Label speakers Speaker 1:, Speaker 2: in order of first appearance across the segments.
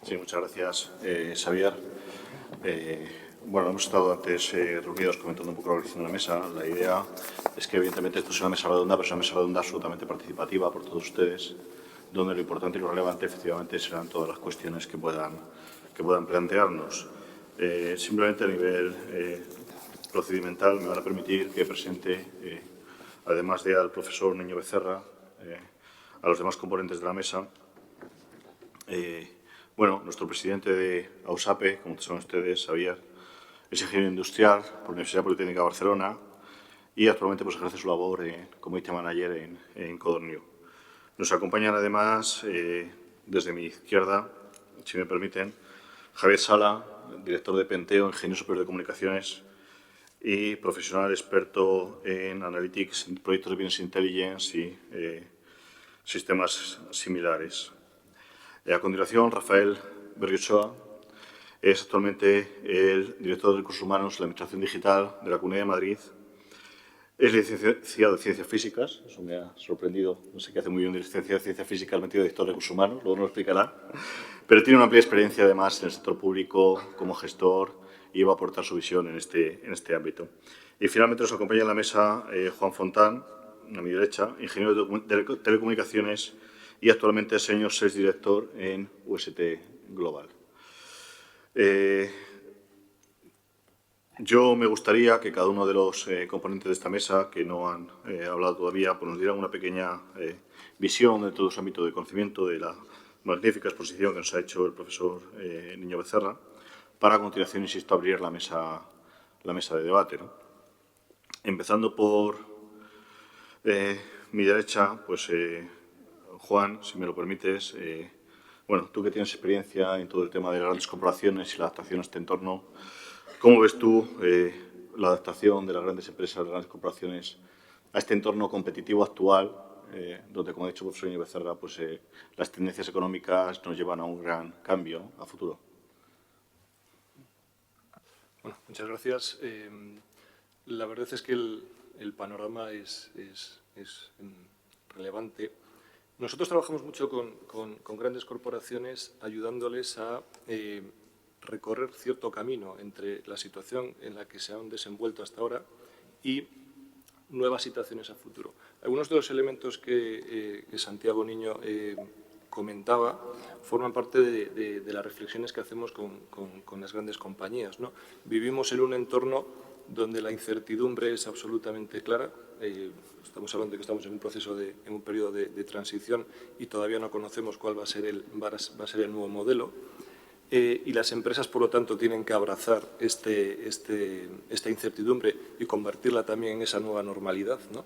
Speaker 1: Sí, muchas gracias, Xavier. Bueno, hemos estado antes reunidos comentando un poco la organización de la mesa. La idea es que, evidentemente, esto es una mesa redonda, pero es una mesa redonda absolutamente participativa por todos ustedes, donde lo importante y lo relevante, efectivamente, serán todas las cuestiones que puedan plantearnos. Simplemente a nivel procedimental me van a permitir que presente, además de al profesor Niño Becerra, a los demás componentes de la mesa. Bueno, nuestro presidente de AUSAPE, como saben ustedes, Xavier, es ingeniero industrial por la Universidad Politécnica de Barcelona y actualmente pues, ejerce su labor como IT Manager en Codorniu. Nos acompañan además, desde mi izquierda, si me permiten, Javier Sala, director de Penteo, ingeniero superior de comunicaciones y profesional experto en Analytics, proyectos de Business Intelligence y sistemas similares. A continuación, Rafael Berriochoa es actualmente el director de Recursos Humanos de la Administración Digital de la Comunidad de Madrid. Es licenciado en Ciencias Físicas, eso me ha sorprendido, no sé qué hace muy bien de licenciado en Ciencias Físicas metido de director de Recursos Humanos, luego nos lo explicará. Pero tiene una amplia experiencia, además, en el sector público como gestor y va a aportar su visión en este ámbito. Y finalmente nos acompaña en la mesa Juan Fontán, a mi derecha, ingeniero de telecomunicaciones y actualmente Senior Sales Director en UST Global. Yo me gustaría que cada uno de los componentes de esta mesa, que no han hablado todavía, pues nos dieran una pequeña visión de todo su ámbito de conocimiento de la magnífica exposición que nos ha hecho el profesor Niño Becerra, para a continuación, insisto, abrir la mesa de debate, ¿no? Empezando por mi derecha, pues Juan, si me lo permites, bueno, tú que tienes experiencia en todo el tema de las grandes corporaciones y la adaptación a este entorno, ¿cómo ves tú la adaptación de las grandes empresas, de las grandes corporaciones a este entorno competitivo actual, donde, como ha dicho el profesor Íñigo Becerra, pues, las tendencias económicas nos llevan a un gran cambio a futuro?
Speaker 2: Bueno, muchas gracias. La verdad es que el panorama es relevante. Nosotros trabajamos mucho con grandes corporaciones ayudándoles a recorrer cierto camino entre la situación en la que se han desenvuelto hasta ahora y nuevas situaciones a futuro. Algunos de los elementos que Santiago Niño comentaba forman parte de las reflexiones que hacemos con las grandes compañías, ¿no? Vivimos en un entorno donde la incertidumbre es absolutamente clara. Estamos hablando de que estamos en un proceso, en un periodo de transición y todavía no conocemos cuál va a ser el nuevo modelo. Y las empresas, por lo tanto, tienen que abrazar esta incertidumbre y convertirla también en esa nueva normalidad, ¿no?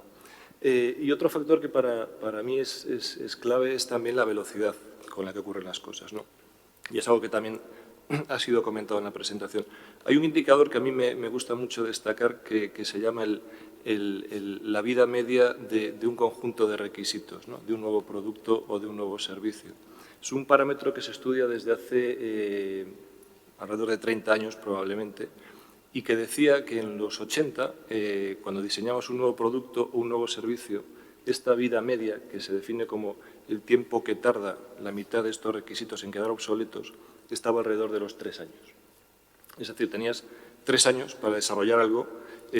Speaker 2: Y otro factor que para mí es clave es también la velocidad con la que ocurren las cosas, ¿no? Y es algo que también ha sido comentado en la presentación. Hay un indicador que a mí me gusta mucho destacar que se llama la vida media de un conjunto de requisitos, ¿no? De un nuevo producto o de un nuevo servicio. Es un parámetro que se estudia desde hace alrededor de 30 años probablemente y que decía que en los 80, cuando diseñamos un nuevo producto o un nuevo servicio, esta vida media, que se define como el tiempo que tarda la mitad de estos requisitos en quedar obsoletos, estaba alrededor de los 3 años. Es decir, tenías 3 años para desarrollar algo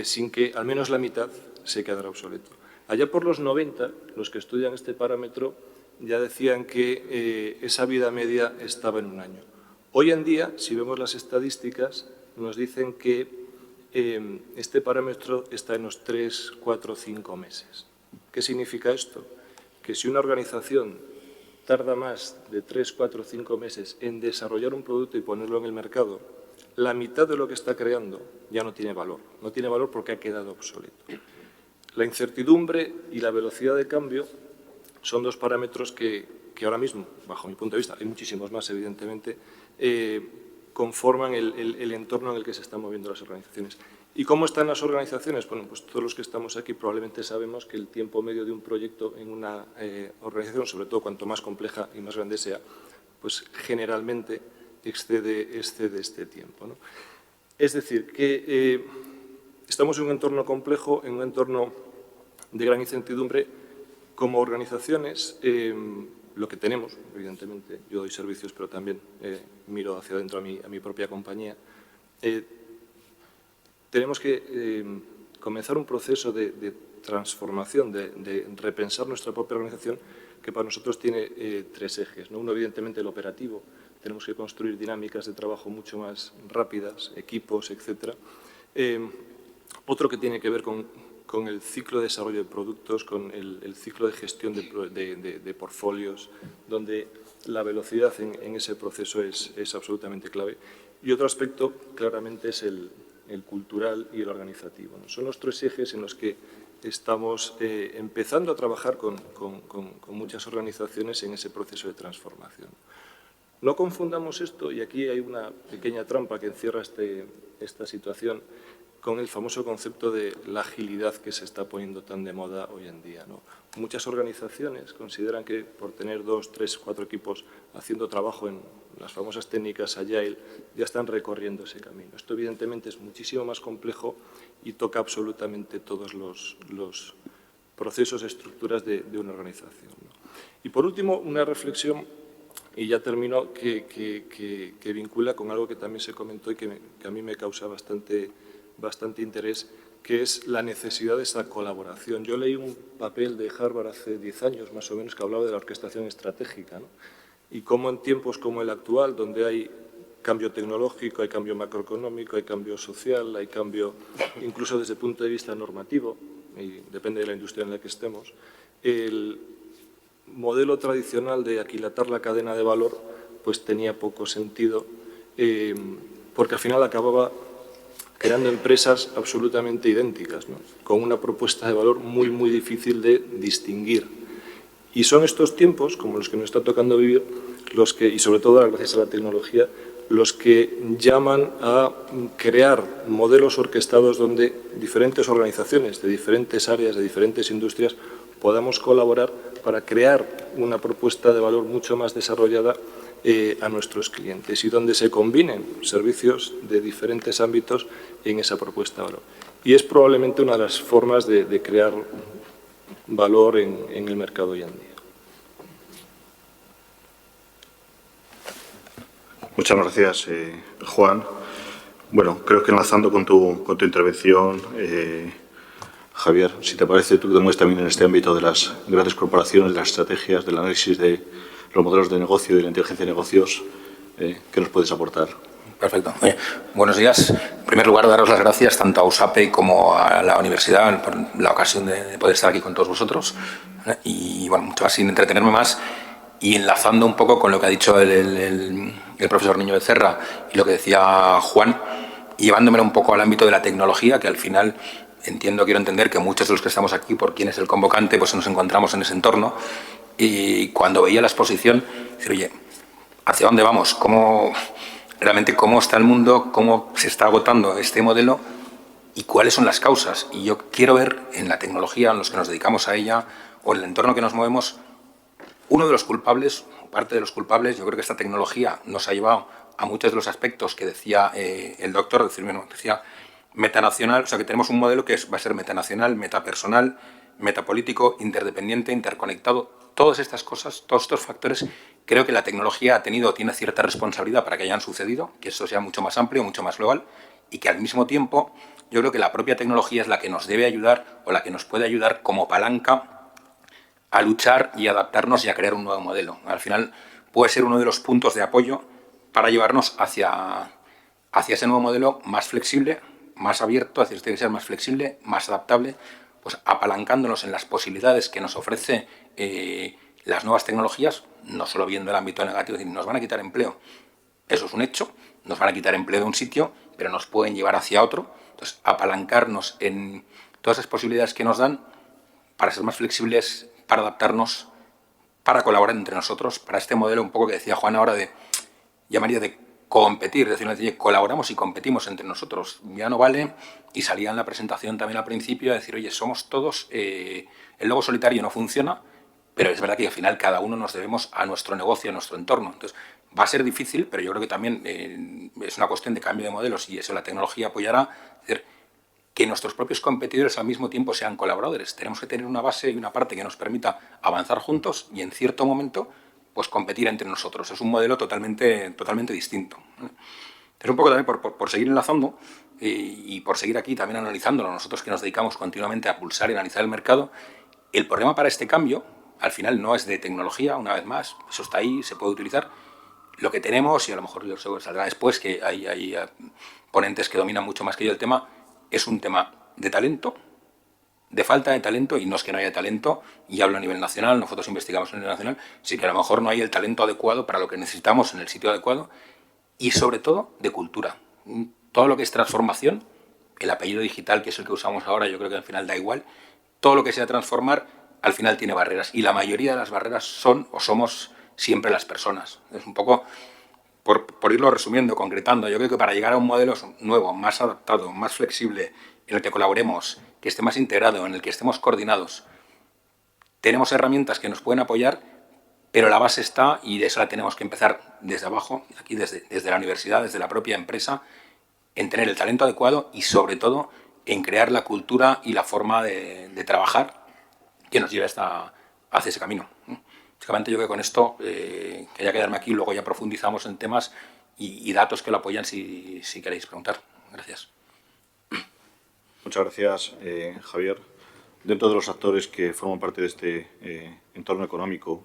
Speaker 2: sin que al menos la mitad se quedara obsoleto. Allá por los 90, los que estudian este parámetro ya decían que esa vida media estaba en 1 año. Hoy en día, si vemos las estadísticas, nos dicen que este parámetro está en los 3, 4, 5 meses. ¿Qué significa esto? Que si una organización tarda más de 3, 4, 5 meses en desarrollar un producto y ponerlo en el mercado, la mitad de lo que está creando ya no tiene valor. No tiene valor porque ha quedado obsoleto. La incertidumbre y la velocidad de cambio son dos parámetros que ahora mismo, bajo mi punto de vista, hay muchísimos más, evidentemente, conforman el entorno en el que se están moviendo las organizaciones. ¿Y cómo están las organizaciones? Bueno, pues todos los que estamos aquí probablemente sabemos que el tiempo medio de un proyecto en una organización, sobre todo cuanto más compleja y más grande sea, pues generalmente excede este tiempo, ¿no? Es decir, que estamos en un entorno complejo, en un entorno de gran incertidumbre. Como organizaciones lo que tenemos, evidentemente. Yo doy servicios, pero también miro hacia adentro a mi propia compañía. Tenemos que comenzar un proceso de transformación, de repensar nuestra propia organización, que para nosotros tiene tres ejes, ¿no? Uno, evidentemente, el operativo. Tenemos que construir dinámicas de trabajo mucho más rápidas, equipos, etcétera. Otro que tiene que ver con el ciclo de desarrollo de productos, con el ciclo de gestión de portfolios, donde la velocidad en ese proceso es absolutamente clave. Y otro aspecto, claramente, es el cultural y el organizativo, ¿no? Son los tres ejes en los que estamos empezando a trabajar con muchas organizaciones en ese proceso de transformación. No confundamos esto, y aquí hay una pequeña trampa que encierra esta situación, con el famoso concepto de la agilidad que se está poniendo tan de moda hoy en día, ¿no? Muchas organizaciones consideran que por tener 2, 3, 4 equipos haciendo trabajo en las famosas técnicas Agile ya están recorriendo ese camino. Esto evidentemente es muchísimo más complejo y toca absolutamente todos los procesos, estructuras de una organización, ¿no? Y por último, una reflexión, y ya termino, que vincula con algo que también se comentó y que a mí me causa bastante interés, que es la necesidad de esa colaboración. Yo leí un papel de Harvard hace 10 años, más o menos, que hablaba de la orquestación estratégica, ¿no? Y cómo en tiempos como el actual, donde hay cambio tecnológico, hay cambio macroeconómico, hay cambio social, hay cambio incluso desde el punto de vista normativo, y depende de la industria en la que estemos, el modelo tradicional de aquilatar la cadena de valor pues tenía poco sentido, porque al final acababa creando empresas absolutamente idénticas, ¿no? Con una propuesta de valor muy, muy difícil de distinguir. Y son estos tiempos, como los que nos está tocando vivir, los que, y sobre todo gracias a la tecnología, los que llaman a crear modelos orquestados donde diferentes organizaciones de diferentes áreas, de diferentes industrias, podamos colaborar para crear una propuesta de valor mucho más desarrollada a nuestros clientes y donde se combinen servicios de diferentes ámbitos en esa propuesta de valor. Y es probablemente una de las formas de crear valor en el mercado hoy en día.
Speaker 1: Muchas gracias, Juan. Bueno, creo que enlazando con tu intervención, Javier, si te parece, tú que te mueves también en este ámbito de las grandes corporaciones, de las estrategias, del análisis de los modelos de negocio y de la inteligencia de negocios, ¿qué nos puedes aportar?
Speaker 3: Perfecto. Buenos días. En primer lugar, daros las gracias tanto a USAPE como a la universidad por la ocasión de poder estar aquí con todos vosotros. Y, bueno, mucho más sin entretenerme más y enlazando un poco con lo que ha dicho el profesor Niño Becerra y lo que decía Juan, y llevándomelo un poco al ámbito de la tecnología, que al final quiero entender que muchos de los que estamos aquí, por quién es el convocante, pues nos encontramos en ese entorno. Y cuando veía la exposición, decir, oye, ¿hacia dónde vamos? Realmente cómo está el mundo, cómo se está agotando este modelo y cuáles son las causas. Y yo quiero ver en la tecnología, en los que nos dedicamos a ella o en el entorno que nos movemos, uno de los culpables, parte de los culpables. Yo creo que esta tecnología nos ha llevado a muchos de los aspectos que decía el doctor, decía metanacional, o sea que tenemos un modelo que va a ser metanacional, metapersonal, metapolítico, interdependiente, interconectado. Todas estas cosas, todos estos factores, creo que la tecnología tiene cierta responsabilidad para que hayan sucedido, que esto sea mucho más amplio, mucho más global, y que al mismo tiempo yo creo que la propia tecnología es la que nos debe ayudar o la que nos puede ayudar como palanca a luchar y adaptarnos y a crear un nuevo modelo. Al final puede ser uno de los puntos de apoyo para llevarnos hacia ese nuevo modelo más flexible, más abierto, hacia este que sea más flexible, más adaptable, pues apalancándonos en las posibilidades que nos ofrece las nuevas tecnologías, no solo viendo el ámbito negativo, es decir, nos van a quitar empleo. Eso es un hecho, nos van a quitar empleo de un sitio, pero nos pueden llevar hacia otro. Entonces, apalancarnos en todas esas posibilidades que nos dan para ser más flexibles, para adaptarnos, para colaborar entre nosotros, para este modelo un poco que decía Juan ahora llamaría de competir, es decir, colaboramos y competimos entre nosotros. Ya no vale, y salía en la presentación también al principio, a decir, oye, somos todos, el lobo solitario no funciona, pero es verdad que al final cada uno nos debemos a nuestro negocio, a nuestro entorno. Entonces, va a ser difícil, pero yo creo que también es una cuestión de cambio de modelos y eso la tecnología apoyará. Es decir, que nuestros propios competidores al mismo tiempo sean colaboradores. Tenemos que tener una base y una parte que nos permita avanzar juntos y en cierto momento pues competir entre nosotros. Es un modelo totalmente distinto. Es un poco también por seguir enlazando y por seguir aquí también analizándolo, nosotros que nos dedicamos continuamente a pulsar y analizar el mercado, el problema para este cambio, al final, no es de tecnología, una vez más, eso está ahí, se puede utilizar. Lo que tenemos, y a lo mejor saldrá después, que hay ponentes que dominan mucho más que yo el tema, es un tema de talento, de falta de talento, y no es que no haya talento, y hablo a nivel nacional, nosotros investigamos a nivel nacional, sí que a lo mejor no hay el talento adecuado para lo que necesitamos en el sitio adecuado, y sobre todo de cultura. Todo lo que es transformación, el apellido digital, que es el que usamos ahora, yo creo que al final da igual, todo lo que sea transformar, al final tiene barreras, y la mayoría de las barreras son o somos siempre las personas. Es un poco, por irlo resumiendo, concretando, yo creo que para llegar a un modelo nuevo, más adaptado, más flexible, en el que colaboremos, que esté más integrado, en el que estemos coordinados, tenemos herramientas que nos pueden apoyar, pero la base está, y de esa la tenemos que empezar desde abajo, aquí desde la universidad, desde la propia empresa, en tener el talento adecuado y, sobre todo, en crear la cultura y la forma de trabajar que nos lleve hacia ese camino. Básicamente yo creo que con esto quería quedarme aquí, luego ya profundizamos en temas y datos que lo apoyan si queréis preguntar. Gracias.
Speaker 1: Muchas gracias, Javier. Dentro de los actores que forman parte de este entorno económico,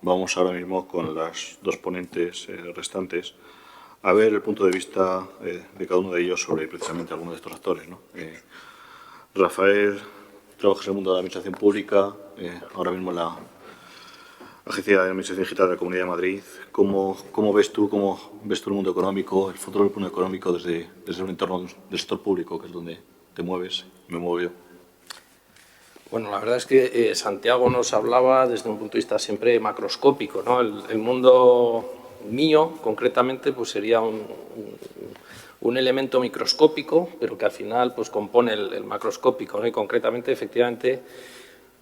Speaker 1: vamos ahora mismo con las dos ponentes restantes a ver el punto de vista de cada uno de ellos sobre precisamente algunos de estos actores, ¿no? Rafael, trabajas en el mundo de la administración pública, ahora mismo en la Agencia de Administración Digital de la Comunidad de Madrid. ¿Cómo ves tú el mundo económico, el futuro del mundo económico desde un entorno del sector público, que es donde te mueves, me muevo yo?
Speaker 4: Bueno, la verdad es que Santiago nos hablaba desde un punto de vista siempre macroscópico, ¿no? El mundo mío, concretamente, pues sería un elemento microscópico, pero que al final pues compone el macroscópico, ¿no? Y concretamente, efectivamente,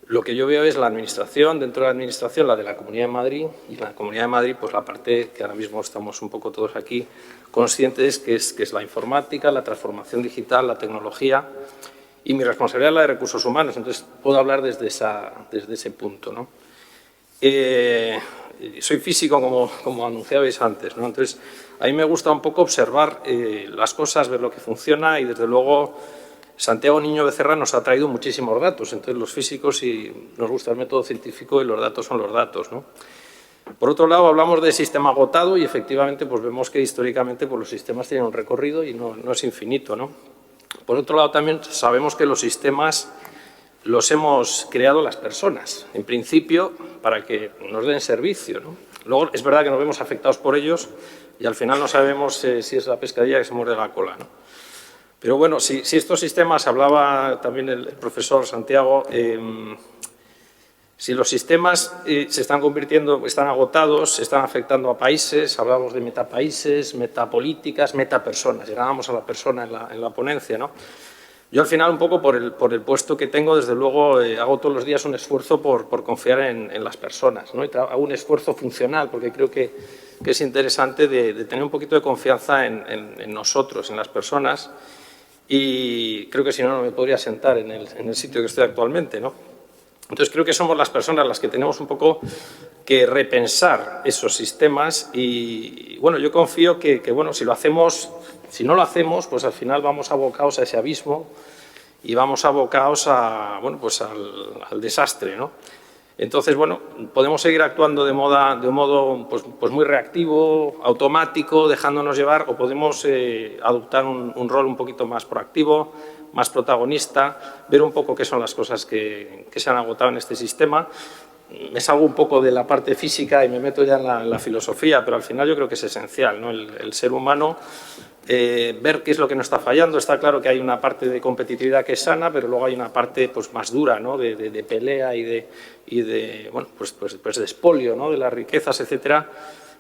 Speaker 4: lo que yo veo es la administración, dentro de la administración, la de la Comunidad de Madrid, y la Comunidad de Madrid, pues la parte que ahora mismo estamos un poco todos aquí conscientes, que es la informática, la transformación digital, la tecnología, y mi responsabilidad es la de recursos humanos, entonces puedo hablar desde ese punto, ¿no? Soy físico, como anunciabais antes, ¿no? Entonces a mí me gusta un poco observar las cosas, ver lo que funciona, y desde luego Santiago Niño Becerra nos ha traído muchísimos datos. Entonces los físicos, y nos gusta el método científico, y los datos son los datos, ¿no? Por otro lado, hablamos de sistema agotado, y efectivamente pues vemos que históricamente pues, los sistemas tienen un recorrido y no es infinito, ¿no? Por otro lado, también sabemos que los sistemas los hemos creado las personas, en principio, para que nos den servicio, ¿no? Luego, es verdad que nos vemos afectados por ellos y al final no sabemos si es la pescadilla que se muerde la cola, ¿no? Pero bueno, si estos sistemas, hablaba también el profesor Santiago, si los sistemas se están convirtiendo, están agotados, se están afectando a países, hablamos de metapaíses, metapolíticas, metapersonas, llegábamos a la persona en la ponencia, ¿no? Yo al final, un poco por el puesto que tengo, desde luego hago todos los días un esfuerzo por confiar en las personas, ¿no? Y hago un esfuerzo funcional, porque creo que es interesante de tener un poquito de confianza en nosotros, en las personas, y creo que si no me podría sentar en el sitio que estoy actualmente, ¿no? Entonces creo que somos las personas las que tenemos un poco que repensar esos sistemas, y bueno, yo confío que bueno, si no lo hacemos, pues al final vamos abocados a ese abismo y vamos abocados bueno, pues al desastre, ¿no? Entonces, bueno, podemos seguir actuando de un modo pues muy reactivo, automático, dejándonos llevar, o podemos adoptar un rol un poquito más proactivo, más protagonista, ver un poco qué son las cosas que se han agotado en este sistema. Me salgo un poco de la parte física y me meto ya en la filosofía, pero al final yo creo que es esencial, ¿no? El ser humano, ver qué es lo que nos está fallando. Está claro que hay una parte de competitividad que es sana, pero luego hay una parte pues más dura, ¿no? de pelea y de bueno, pues de expolio, ¿no? De las riquezas, etcétera,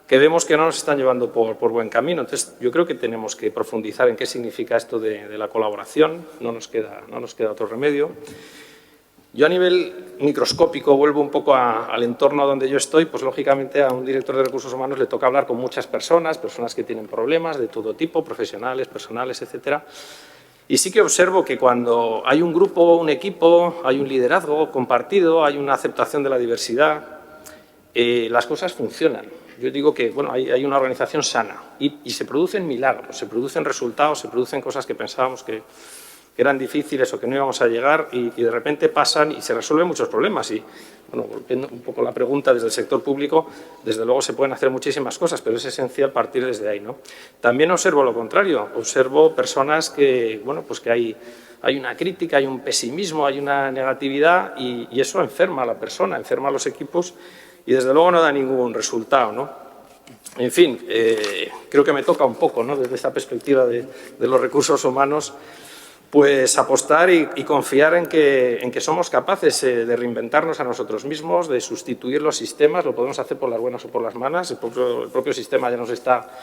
Speaker 4: que vemos que no nos están llevando por buen camino. Entonces yo creo que tenemos que profundizar en qué significa esto de la colaboración. No nos queda otro remedio. Yo a nivel microscópico vuelvo un poco al entorno donde yo estoy, pues lógicamente a un director de recursos humanos le toca hablar con muchas personas que tienen problemas de todo tipo, profesionales, personales, etcétera. Y sí que observo que cuando hay un grupo, un equipo, hay un liderazgo compartido, hay una aceptación de la diversidad, las cosas funcionan. Yo digo que bueno, hay una organización sana y se producen milagros, se producen resultados, se producen cosas que pensábamos que eran difíciles o que no íbamos a llegar y de repente pasan y se resuelven muchos problemas. Y, bueno, volviendo un poco la pregunta desde el sector público, desde luego se pueden hacer muchísimas cosas, pero es esencial partir desde ahí, ¿no? También observo lo contrario, observo personas que, bueno, pues que hay una crítica, hay un pesimismo, hay una negatividad y eso enferma a la persona, enferma a los equipos y desde luego no da ningún resultado, ¿no? En fin, creo que me toca un poco, ¿no? Desde esta perspectiva de los recursos humanos, pues apostar y confiar en que somos capaces de reinventarnos a nosotros mismos, de sustituir los sistemas, lo podemos hacer por las buenas o por las malas, el propio sistema ya nos está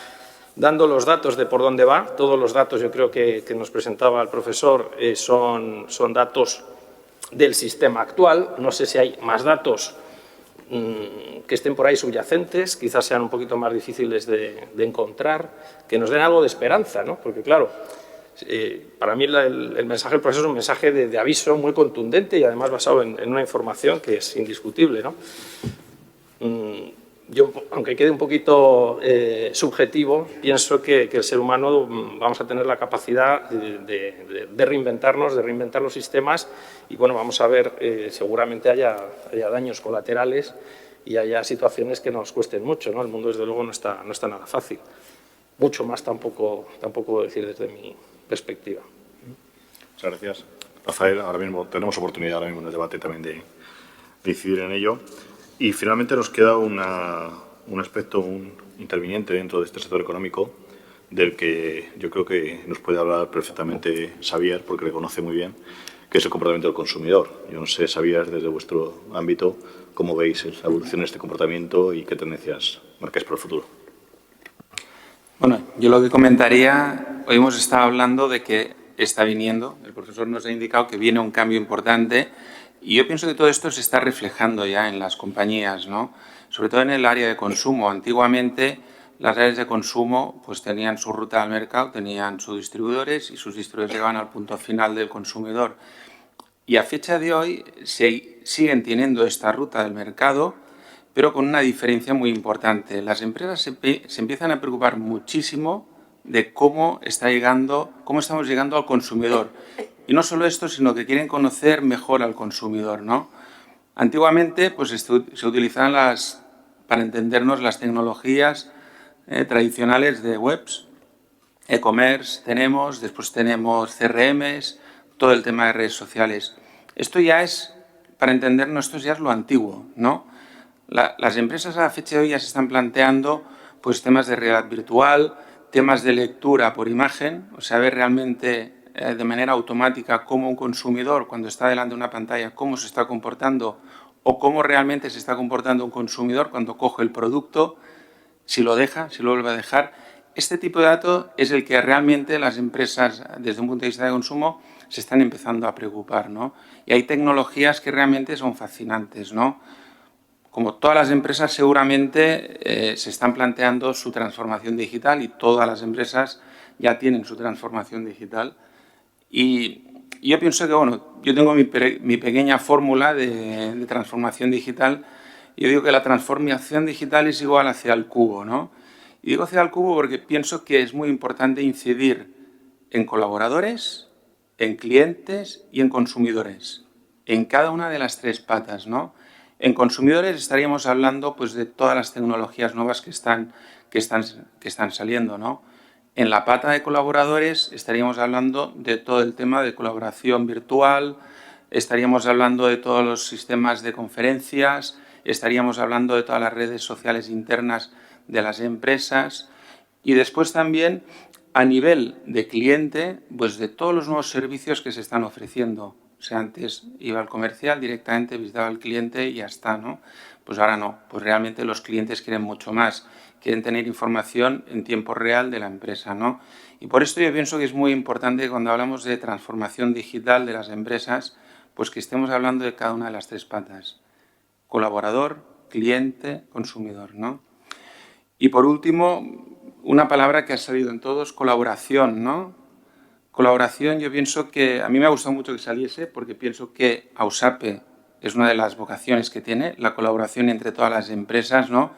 Speaker 4: dando los datos de por dónde va, todos los datos yo creo que nos presentaba el profesor son datos del sistema actual, no sé si hay más datos que estén por ahí subyacentes, quizás sean un poquito más difíciles de encontrar, que nos den algo de esperanza, ¿no? Porque claro, para mí el mensaje del profesor es un mensaje de aviso muy contundente y además basado en una información que es indiscutible, ¿no? Yo, aunque quede un poquito subjetivo, pienso que el ser humano vamos a tener la capacidad de reinventarnos, de reinventar los sistemas y bueno, vamos a ver, seguramente haya daños colaterales y haya situaciones que nos cuesten mucho, ¿no? El mundo desde luego no está nada fácil. Mucho más tampoco puedo decir desde mi perspectiva.
Speaker 1: Muchas gracias. Rafael, ahora mismo tenemos oportunidad en el debate también de incidir en ello. Y finalmente nos queda un aspecto, un interviniente dentro de este sector económico del que yo creo que nos puede hablar perfectamente Xavier, porque le conoce muy bien, que es el comportamiento del consumidor. Yo no sé, Xavier, desde vuestro ámbito, cómo veis la evolución de este comportamiento y qué tendencias marcáis para el futuro.
Speaker 3: Bueno, yo lo que comentaría, hoy hemos estado hablando de que está viniendo, el profesor nos ha indicado que viene un cambio importante y yo pienso que todo esto se está reflejando ya en las compañías, ¿no? Sobre todo en el área de consumo. Antiguamente las áreas de consumo pues tenían su ruta al mercado, tenían sus distribuidores y sus distribuidores llegaban al punto final del consumidor. Y a fecha de hoy siguen teniendo esta ruta del mercado, pero con una diferencia muy importante. Las empresas se empiezan a preocupar muchísimo de cómo estamos llegando al consumidor. Y no solo esto, sino que quieren conocer mejor al consumidor, ¿no? Antiguamente pues, se utilizaban para entendernos las tecnologías tradicionales de webs, e-commerce después tenemos CRMs, todo el tema de redes sociales. Esto ya es, para entendernos, esto ya es lo antiguo, ¿no? Las empresas a la fecha de hoy ya se están planteando pues, temas de realidad virtual, temas de lectura por imagen, o sea, ver realmente de manera automática cómo un consumidor, cuando está delante de una pantalla, cómo se está comportando o cómo realmente se está comportando un consumidor cuando coge el producto, si lo deja, si lo vuelve a dejar. Este tipo de datos es el que realmente las empresas, desde un punto de vista de consumo, se están empezando a preocupar, ¿no? Y hay tecnologías que realmente son fascinantes, ¿no? Como todas las empresas, seguramente se están planteando su transformación digital y todas las empresas ya tienen su transformación digital. Y yo pienso que, bueno, yo tengo mi pequeña fórmula de transformación digital. Yo digo que la transformación digital es igual hacia el cubo, ¿no? Y digo hacia el cubo porque pienso que es muy importante incidir en colaboradores, en clientes y en consumidores, en cada una de las tres patas, ¿no? En consumidores estaríamos hablando pues, de todas las tecnologías nuevas que están saliendo, ¿no? En la pata de colaboradores estaríamos hablando de todo el tema de colaboración virtual, estaríamos hablando de todos los sistemas de conferencias, estaríamos hablando de todas las redes sociales internas de las empresas y después también a nivel de cliente, pues de todos los nuevos servicios que se están ofreciendo. O sea, antes iba al comercial, directamente visitaba al cliente y ya está, ¿no? Pues ahora no, pues realmente los clientes quieren mucho más, quieren tener información en tiempo real de la empresa, ¿no? Y por esto yo pienso que es muy importante que cuando hablamos de transformación digital de las empresas, pues que estemos hablando de cada una de las tres patas. Colaborador, cliente, consumidor, ¿no? Y por último, una palabra que ha salido en todos, colaboración, ¿no? Colaboración, yo pienso que a mí me ha gustado mucho que saliese porque pienso que AUSAPE
Speaker 5: es una de las vocaciones que tiene, la colaboración entre todas las empresas, ¿no?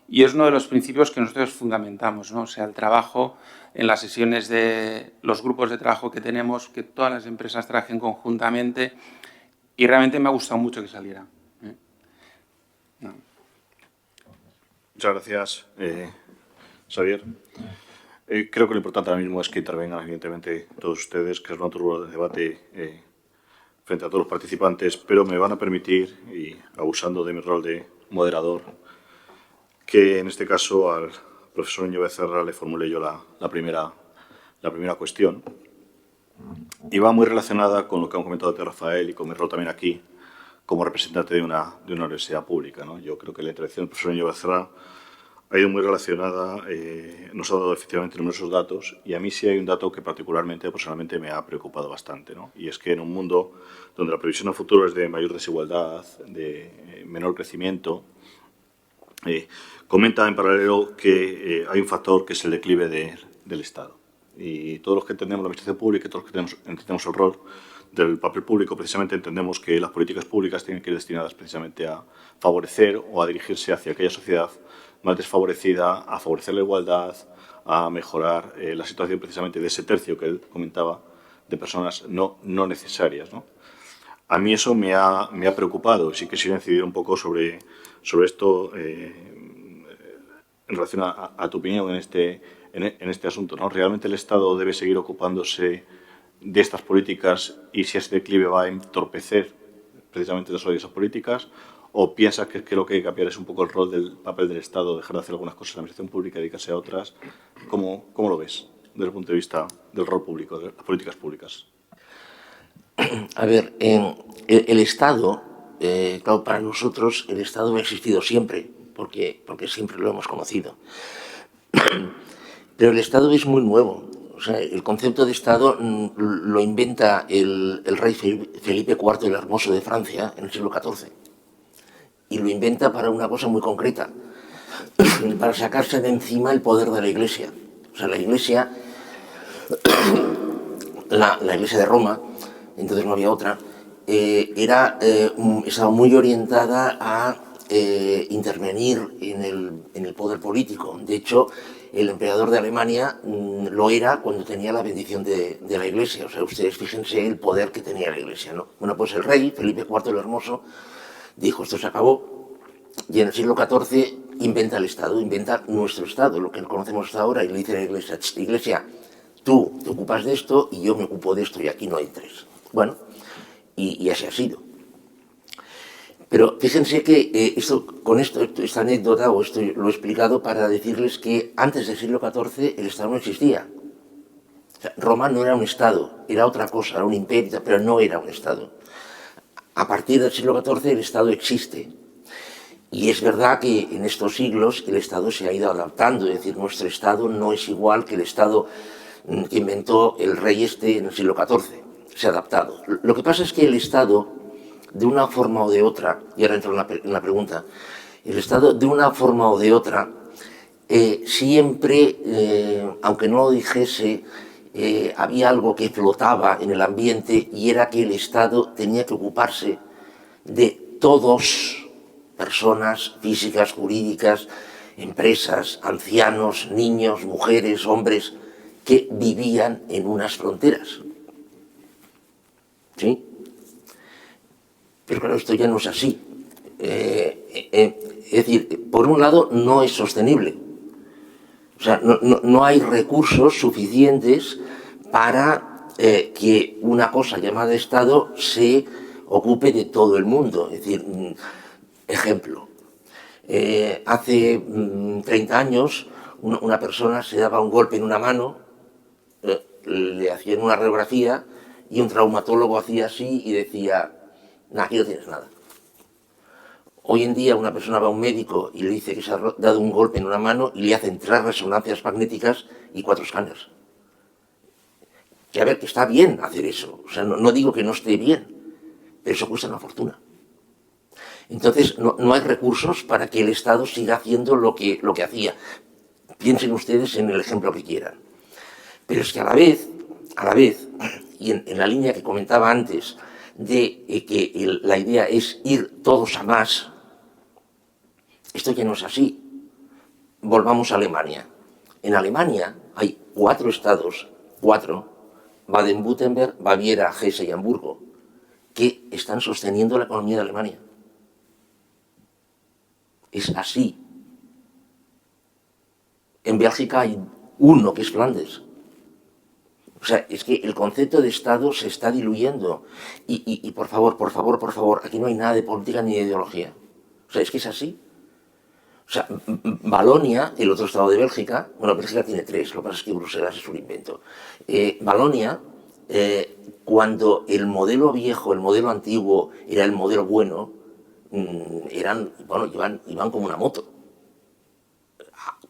Speaker 5: Y es uno de los principios que nosotros fundamentamos, ¿no? O sea, el trabajo en las sesiones de los grupos de trabajo que tenemos, que todas las empresas trabajen conjuntamente, y realmente me ha gustado mucho que saliera. No.
Speaker 1: Muchas gracias, Xavier. Creo que lo importante ahora mismo es que intervengan, evidentemente, todos ustedes, que es una turba de debate frente a todos los participantes, pero me van a permitir, y abusando de mi rol de moderador, que en este caso al profesor Íñigo Becerra le formule yo la primera cuestión. Y va muy relacionada con lo que han comentado de Rafael y con mi rol también aquí, como representante de una universidad pública, ¿no? Yo creo que la intervención del profesor Íñigo Becerra ha ido muy relacionada, nos ha dado efectivamente numerosos datos, y a mí sí hay un dato que particularmente, personalmente, me ha preocupado bastante, ¿no? Y es que en un mundo donde la previsión a futuro es de mayor desigualdad, de menor crecimiento, comenta en paralelo que hay un factor que es el declive del Estado. Y todos los que entendemos la administración pública, todos los que entendemos el rol del papel público, precisamente entendemos que las políticas públicas tienen que ir destinadas precisamente a favorecer o a dirigirse hacia aquella sociedad más desfavorecida, a favorecer la igualdad, a mejorar la situación precisamente de ese tercio que él comentaba de personas no necesarias, ¿no? A mí eso me ha preocupado, y sí quisiera incidir un poco sobre esto en relación a tu opinión en este asunto, ¿no? ¿Realmente el Estado debe seguir ocupándose de estas políticas y si ese declive va a entorpecer precisamente el desarrollo de esas políticas? ¿O piensas que lo que hay que cambiar es un poco el rol del papel del Estado, dejar de hacer algunas cosas en la administración pública y dedicarse a otras? ¿Cómo lo ves desde el punto de vista del rol público, de las políticas públicas?
Speaker 6: A ver, el Estado, claro, para nosotros el Estado ha existido siempre, porque siempre lo hemos conocido. Pero el Estado es muy nuevo. O sea, el concepto de Estado lo inventa el rey Felipe IV el Hermoso de Francia en el siglo XIV. Y lo inventa para una cosa muy concreta, para sacarse de encima el poder de la Iglesia. O sea, la Iglesia de Roma, entonces no había otra, estaba muy orientada a intervenir en el poder político. De hecho, el emperador de Alemania lo era cuando tenía la bendición de la Iglesia. O sea, ustedes fíjense el poder que tenía la Iglesia, ¿no? Bueno, pues el rey, Felipe IV el Hermoso, dijo, esto se acabó, y en el siglo XIV inventa el Estado, inventa nuestro Estado, lo que conocemos hasta ahora, y le dice a la Iglesia, Iglesia, tú te ocupas de esto y yo me ocupo de esto y aquí no entres. Bueno, y así ha sido. Pero fíjense que esta anécdota, o esto lo he explicado para decirles que antes del siglo XIV el Estado no existía. O sea, Roma no era un Estado, era otra cosa, era un imperio, pero no era un Estado. A partir del siglo XIV el Estado existe. Y es verdad que en estos siglos el Estado se ha ido adaptando, es decir, nuestro Estado no es igual que el Estado que inventó el rey en el siglo XIV, se ha adaptado. Lo que pasa es que el Estado, de una forma o de otra, y ahora entro en la pregunta, el Estado de una forma o de otra, siempre, aunque no lo dijese, había algo que flotaba en el ambiente y era que el Estado tenía que ocuparse de todos, personas físicas, jurídicas, empresas, ancianos, niños, mujeres, hombres, que vivían en unas fronteras. ¿Sí? Pero claro, esto ya no es así. Es decir, por un lado, no es sostenible. O sea, no hay recursos suficientes para que una cosa llamada Estado se ocupe de todo el mundo. Es decir, ejemplo, hace 30 años una persona se daba un golpe en una mano, le hacían una radiografía y un traumatólogo hacía así y decía, nah, aquí no tienes nada. Hoy en día una persona va a un médico y le dice que se ha dado un golpe en una mano y le hacen 3 resonancias magnéticas y 4 escáneres. Que a ver, que está bien hacer eso. O sea, no digo que no esté bien, pero eso cuesta una fortuna. Entonces, no hay recursos para que el Estado siga haciendo lo que hacía. Piensen ustedes en el ejemplo que quieran. Pero es que a la vez, y en la línea que comentaba antes, de que la idea es ir todos a más, esto ya no es así. Volvamos a Alemania. En Alemania hay 4 estados, 4, Baden-Württemberg, Baviera, Hesse y Hamburgo, que están sosteniendo la economía de Alemania. Es así. En Bélgica hay 1, que es Flandes. O sea, es que el concepto de Estado se está diluyendo. Y por favor, aquí no hay nada de política ni de ideología. O sea, es que es así. O sea, Valonia, el otro estado de Bélgica, bueno, Bélgica tiene 3, lo que pasa es que Bruselas es un invento. Valonia, cuando el modelo viejo, el modelo antiguo, era el modelo bueno, iban como una moto.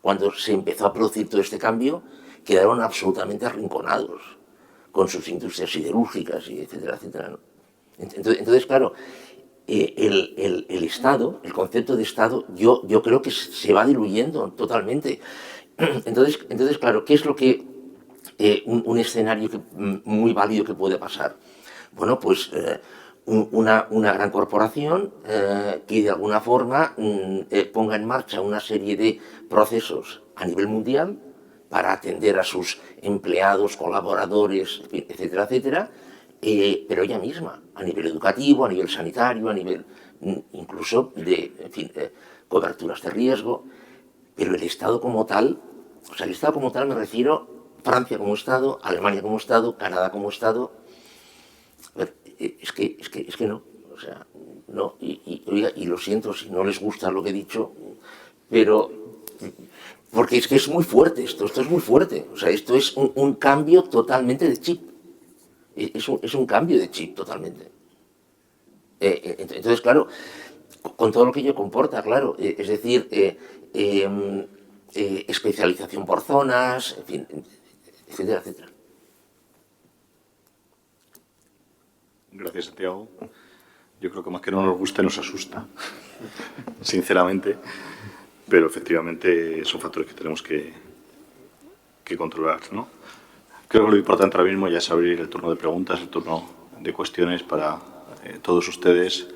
Speaker 6: Cuando se empezó a producir todo este cambio, quedaron absolutamente arrinconados con sus industrias siderúrgicas, y etcétera, etcétera, ¿no? Entonces, claro, el Estado, el concepto de Estado, yo creo que se va diluyendo totalmente. Entonces, claro, ¿qué es lo que un escenario muy válido que puede pasar? Bueno, pues una gran corporación que de alguna forma ponga en marcha una serie de procesos a nivel mundial para atender a sus empleados, colaboradores, etcétera, etcétera, pero ella misma, a nivel educativo, a nivel sanitario, a nivel incluso de, coberturas de riesgo, pero el Estado como tal, o sea, el Estado como tal me refiero a Francia como Estado, Alemania como Estado, Canadá como Estado. A ver, es que no, o sea, no, oiga, y lo siento si no les gusta lo que he dicho, pero porque es que es muy fuerte esto es muy fuerte, o sea, esto es un cambio totalmente de chip, es un cambio de chip totalmente. Entonces, claro, con todo lo que ello comporta, claro, es decir, especialización por zonas, en fin, etcétera, etcétera.
Speaker 1: Gracias, Santiago. Yo creo que más que no nos guste, nos asusta, sinceramente, pero efectivamente son factores que tenemos que controlar, ¿no? Creo que lo importante ahora mismo ya es abrir el turno de preguntas, el turno de cuestiones para todos ustedes.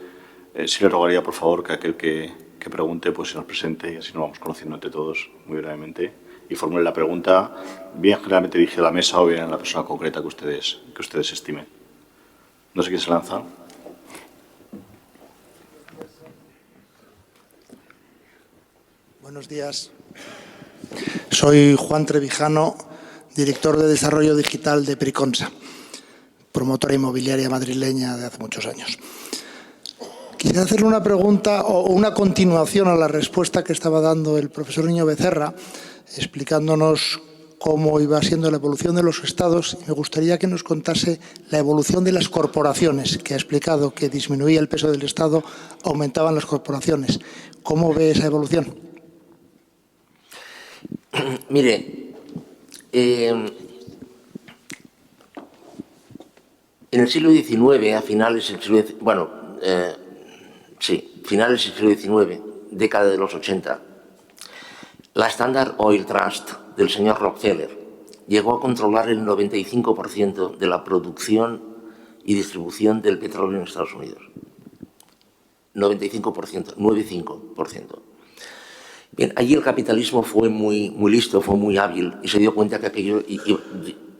Speaker 1: Sí les rogaría, por favor, que aquel que pregunte pues se nos presente y así nos vamos conociendo entre todos muy brevemente y formule la pregunta bien generalmente dirigida a la mesa o bien a la persona concreta que ustedes estimen. No sé quién se lanza.
Speaker 7: Buenos días. Soy Juan Trevijano, director de Desarrollo Digital de Priconsa, promotora inmobiliaria madrileña de hace muchos años. Quisiera hacerle una pregunta o una continuación a la respuesta que estaba dando el profesor Niño Becerra, explicándonos cómo iba siendo la evolución de los estados, y me gustaría que nos contase la evolución de las corporaciones, que ha explicado que disminuía el peso del Estado, aumentaban las corporaciones. ¿Cómo ve esa evolución?
Speaker 6: Mire, en el siglo XIX, a finales del siglo XIX, finales del siglo XIX, década de los 80, la Standard Oil Trust del señor Rockefeller llegó a controlar el 95% de la producción y distribución del petróleo en Estados Unidos. 95%, 95%. Bien, allí el capitalismo fue muy listo, fue muy hábil y se dio cuenta que aquello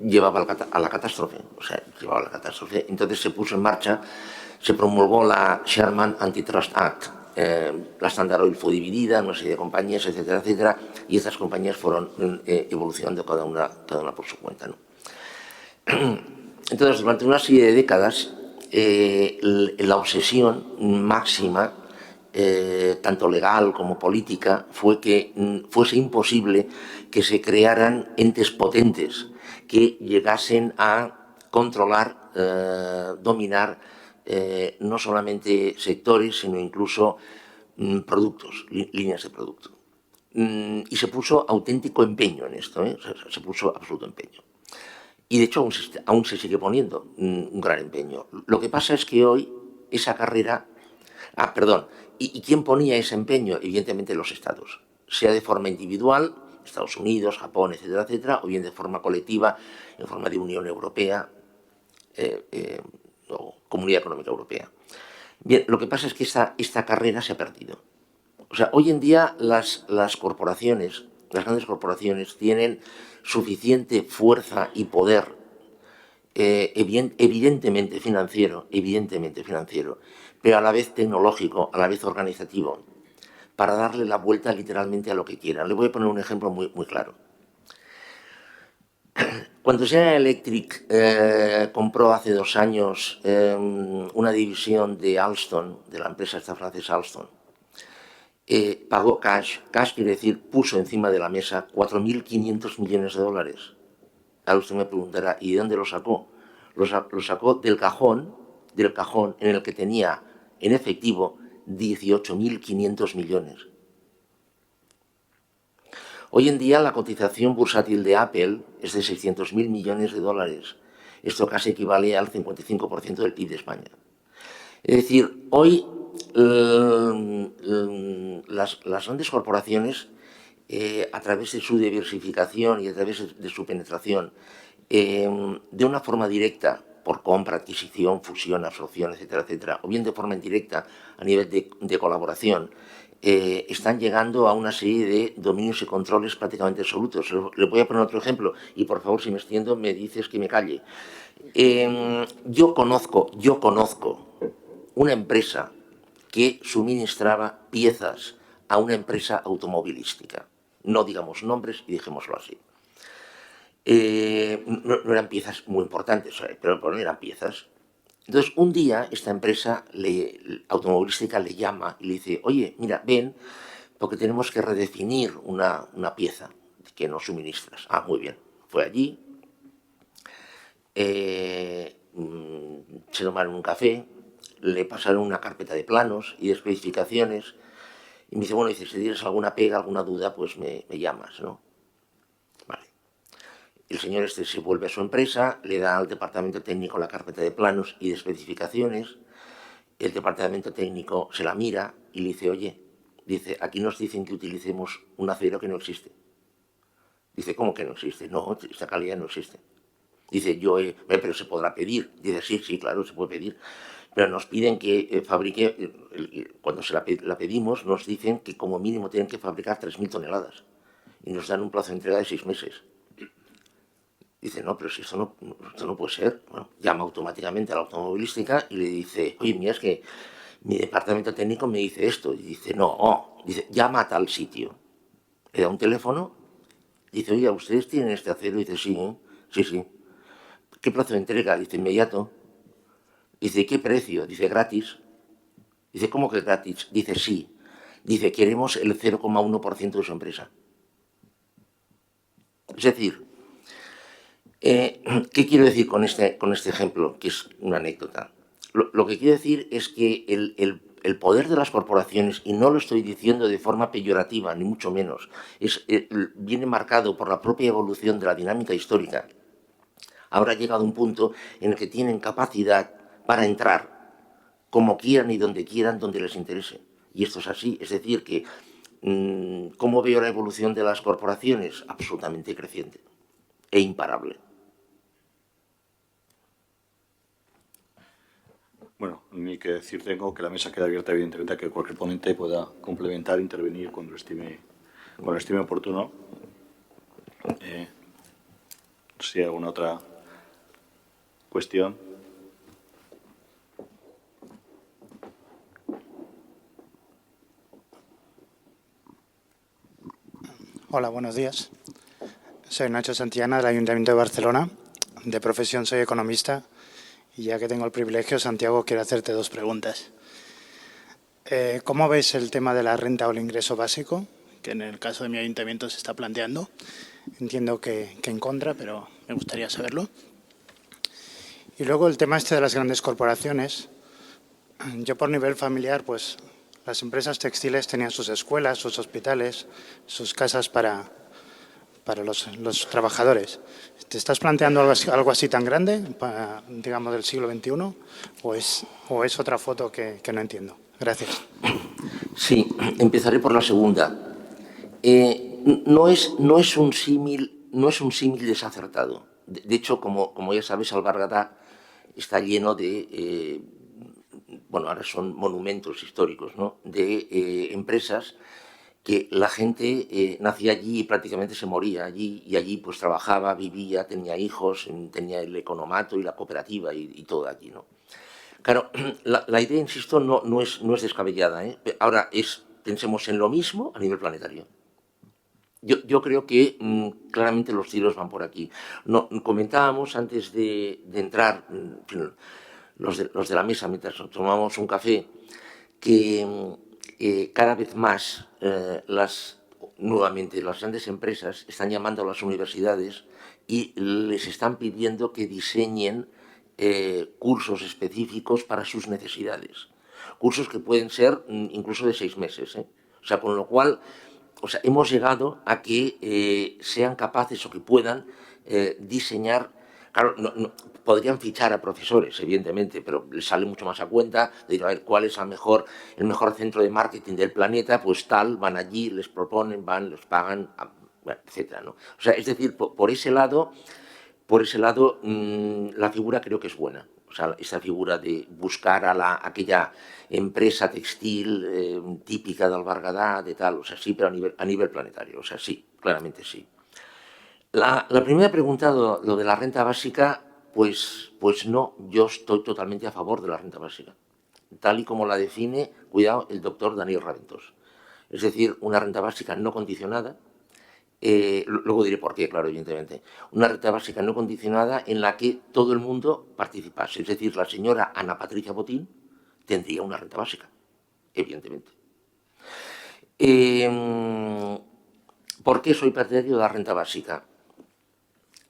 Speaker 6: llevaba a la catástrofe. O sea, llevaba a la catástrofe. Entonces se puso en marcha, se promulgó la Sherman Antitrust Act. La Standard Oil fue dividida en una serie de compañías, etcétera, etcétera, y estas compañías fueron evolucionando cada una por su cuenta, ¿no? Entonces, durante una serie de décadas, la obsesión máxima, tanto legal como política, fue que fuese imposible que se crearan entes potentes que llegasen a controlar, dominar no solamente sectores, sino incluso productos, líneas de producto. Y se puso auténtico empeño en esto, se puso absoluto empeño. Y de hecho aún se sigue poniendo un gran empeño. Lo que pasa es que hoy esa carrera... ¿Y quién ponía ese empeño? Evidentemente los estados, sea de forma individual, Estados Unidos, Japón, etcétera, etcétera, o bien de forma colectiva, en forma de Unión Europea, o Comunidad Económica Europea. Bien, lo que pasa es que esta carrera se ha perdido. O sea, hoy en día las corporaciones, las grandes corporaciones, tienen suficiente fuerza y poder, evidentemente financiero, pero a la vez tecnológico, a la vez organizativo, para darle la vuelta literalmente a lo que quieran. Le voy a poner un ejemplo muy claro. Cuando General Electric compró hace 2 años una división de Alstom, de la empresa esta francesa Alstom, pagó cash. Cash quiere decir, puso encima de la mesa 4.500 millones de dólares. Ahora usted me preguntará, ¿y de dónde lo sacó? Lo sacó del cajón en el que tenía en efectivo 18.500 millones. Hoy en día la cotización bursátil de Apple es de 600.000 millones de dólares. Esto casi equivale al 55% del PIB de España. Es decir, hoy las grandes corporaciones, a través de su diversificación y a través de su penetración, de una forma directa, por compra, adquisición, fusión, absorción, etcétera, etcétera, o bien de forma indirecta a nivel de colaboración, están llegando a una serie de dominios y controles prácticamente absolutos. Le voy a poner otro ejemplo y, por favor, si me extiendo, me dices que me calle. Yo conozco una empresa que suministraba piezas a una empresa automovilística. No digamos nombres y dejémoslo así. No eran piezas muy importantes, pero eran piezas. Entonces, un día esta empresa automovilística le llama y le dice, oye, mira, ven, porque tenemos que redefinir una pieza que nos suministras. Ah, muy bien. Fue allí, se tomaron un café, le pasaron una carpeta de planos y de especificaciones y me dice, bueno, si tienes alguna pega, alguna duda, pues me llamas, ¿no? Vale. El señor este se vuelve a su empresa, le da al departamento técnico la carpeta de planos y de especificaciones, el departamento técnico se la mira y le dice, oye, dice, aquí nos dicen que utilicemos un acero que no existe. Dice, ¿cómo que no existe? No, esta calidad no existe. Dice, pero se podrá pedir. Dice, sí, claro, se puede pedir. Pero nos piden que fabrique, cuando la pedimos, nos dicen que como mínimo tienen que fabricar 3.000 toneladas. Y nos dan un plazo de entrega de 6 meses. Dice, no, pero si esto no puede ser. Bueno, llama automáticamente a la automovilística y le dice, oye, mira, es que mi departamento técnico me dice esto. Y dice, no, dice, llama a tal sitio. Le da un teléfono, dice, oye, ¿ustedes tienen este acero? Y dice, sí. ¿Qué plazo de entrega? Dice, inmediato. Dice, ¿qué precio? Dice, gratis. Dice, ¿cómo que gratis? Dice, sí. Dice, queremos el 0,1% de su empresa. Es decir, ¿qué quiero decir con este ejemplo? Que es una anécdota. Lo que quiero decir es que el poder de las corporaciones, y no lo estoy diciendo de forma peyorativa, ni mucho menos, viene marcado por la propia evolución de la dinámica histórica. Ahora ha llegado un punto en el que tienen capacidad para entrar como quieran y donde quieran, donde les interese. Y esto es así, es decir, que ¿cómo veo la evolución de las corporaciones? Absolutamente creciente e imparable.
Speaker 1: Bueno, ni que decir tengo que la mesa queda abierta, evidentemente, a que cualquier ponente pueda complementar, intervenir cuando lo estime oportuno. Si hay alguna otra cuestión.
Speaker 8: Hola, buenos días. Soy Nacho Santillana del Ayuntamiento de Barcelona. De profesión soy economista y ya que tengo el privilegio, Santiago, quiero hacerte 2 preguntas. ¿Cómo ves el tema de la renta o el ingreso básico? Que en el caso de mi ayuntamiento se está planteando. Entiendo que en contra, pero me gustaría saberlo. Y luego el tema de las grandes corporaciones. Yo por nivel familiar, pues las empresas textiles tenían sus escuelas, sus hospitales, sus casas para los trabajadores. ¿Te estás planteando algo así tan grande, digamos, del siglo XXI? ¿O es otra foto que no entiendo? Gracias.
Speaker 6: Sí, empezaré por la segunda. No es un símil desacertado. De hecho, como ya sabes, Albarrada está lleno de, bueno, ahora son monumentos históricos, ¿no?, de empresas que la gente nacía allí y prácticamente se moría allí, y allí pues trabajaba, vivía, tenía hijos, tenía el economato y la cooperativa y todo allí, ¿no? Claro, la idea, insisto, no es descabellada, ¿eh? Ahora, pensemos en lo mismo a nivel planetario. Yo creo que claramente los tiros van por aquí. Comentábamos antes de entrar, en fin, los de la mesa, mientras nos tomamos un café, que cada vez más nuevamente las grandes empresas están llamando a las universidades y les están pidiendo que diseñen cursos específicos para sus necesidades. Cursos que pueden ser incluso de 6 meses, ¿eh? O sea, con lo cual, hemos llegado a que sean capaces o que puedan diseñar. Claro, podrían fichar a profesores, evidentemente, pero les sale mucho más a cuenta de ir a ver cuál es el mejor centro de marketing del planeta, pues tal, van allí, les proponen, van, les pagan, etcétera, ¿no? O sea, es decir, por ese lado, la figura creo que es buena. O sea, esa figura de buscar a aquella empresa textil típica del Berguedà, de tal, o sea, sí, pero a nivel planetario, o sea, sí, claramente sí. La primera pregunta, lo de la renta básica, pues no, yo estoy totalmente a favor de la renta básica, tal y como la define, cuidado, el doctor Daniel Raventós. Es decir, una renta básica no condicionada, luego diré por qué, claro, evidentemente, una renta básica no condicionada en la que todo el mundo participase. Es decir, la señora Ana Patricia Botín tendría una renta básica, evidentemente. ¿Por qué soy partidario de la renta básica?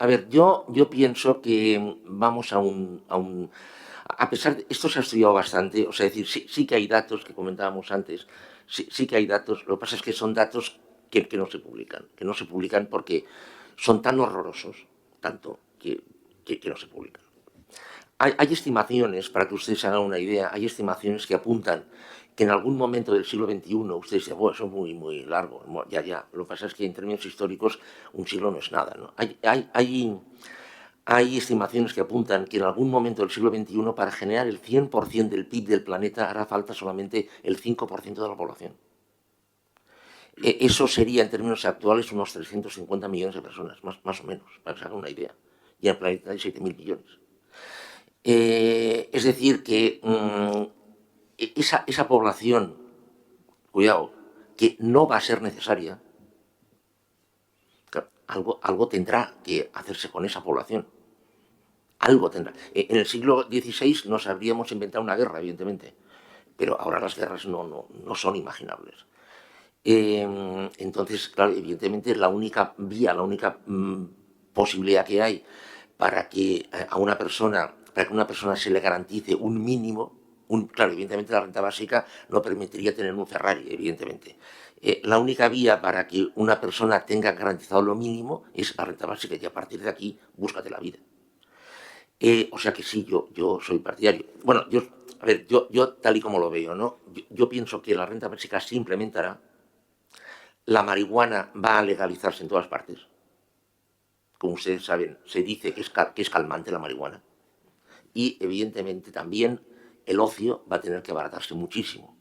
Speaker 6: A ver, yo pienso que vamos a pesar de esto se ha estudiado bastante, o sea, es decir, sí que hay datos que comentábamos antes, sí que hay datos, lo que pasa es que son datos que no se publican porque son tan horrorosos, tanto, que no se publican. Hay estimaciones, para que ustedes se hagan una idea, hay estimaciones que apuntan que en algún momento del siglo XXI, ustedes dicen, bueno, eso es muy largo, ya, lo que pasa es que en términos históricos un siglo no es nada, ¿no? Hay estimaciones que apuntan que en algún momento del siglo XXI, para generar el 100% del PIB del planeta, hará falta solamente el 5% de la población. Eso sería, en términos actuales, unos 350 millones de personas, más o menos, para que se hagan una idea. Y en el planeta hay 7.000 millones. Es decir, que esa población, cuidado, que no va a ser necesaria, algo tendrá que hacerse con esa población. Algo tendrá. En el siglo XVI nos habríamos inventado una guerra, evidentemente, pero ahora las guerras no son imaginables. Entonces, claro, evidentemente la única vía, la única posibilidad que hay para que a una persona se le garantice un mínimo, claro, evidentemente la renta básica no permitiría tener un Ferrari, evidentemente. La única vía para que una persona tenga garantizado lo mínimo es la renta básica, y a partir de aquí, búscate la vida. O sea que sí, yo soy partidario. Bueno, yo tal y como lo veo, ¿no? Yo pienso que la renta básica se implementará. La marihuana va a legalizarse en todas partes. Como ustedes saben, se dice que es calmante la marihuana. Y, evidentemente, también el ocio va a tener que abaratarse muchísimo,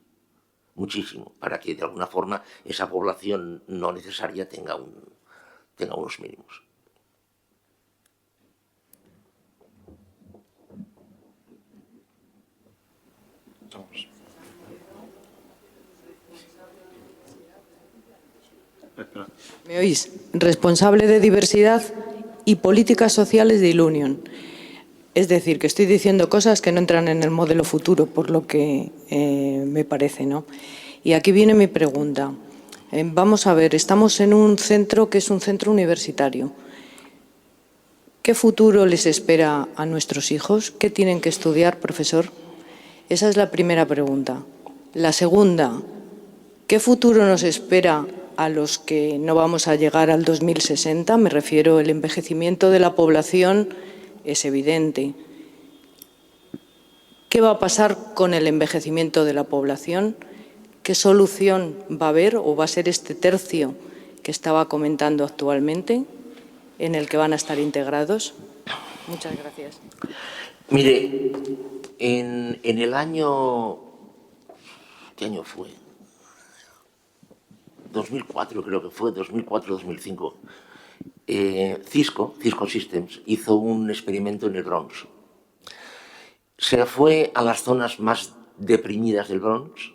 Speaker 6: para que, de alguna forma, esa población no necesaria tenga unos mínimos.
Speaker 9: ¿Me oís? Responsable de diversidad y políticas sociales de Ilunion. Es decir, que estoy diciendo cosas que no entran en el modelo futuro, por lo que me parece, ¿no? Y aquí viene mi pregunta. Vamos a ver, estamos en un centro que es un centro universitario. ¿Qué futuro les espera a nuestros hijos? ¿Qué tienen que estudiar, profesor? Esa es la primera pregunta. La segunda, ¿qué futuro nos espera a los que no vamos a llegar al 2060? Me refiero al envejecimiento de la población, es evidente. ¿Qué va a pasar con el envejecimiento de la población? ¿Qué solución va a haber o va a ser este tercio que estaba comentando actualmente en el que van a estar integrados? Muchas gracias.
Speaker 6: Mire, en el año... ¿Qué año fue? 2004 creo que fue, 2004-2005. Cisco Systems hizo un experimento en el Bronx. Se fue a las zonas más deprimidas del Bronx,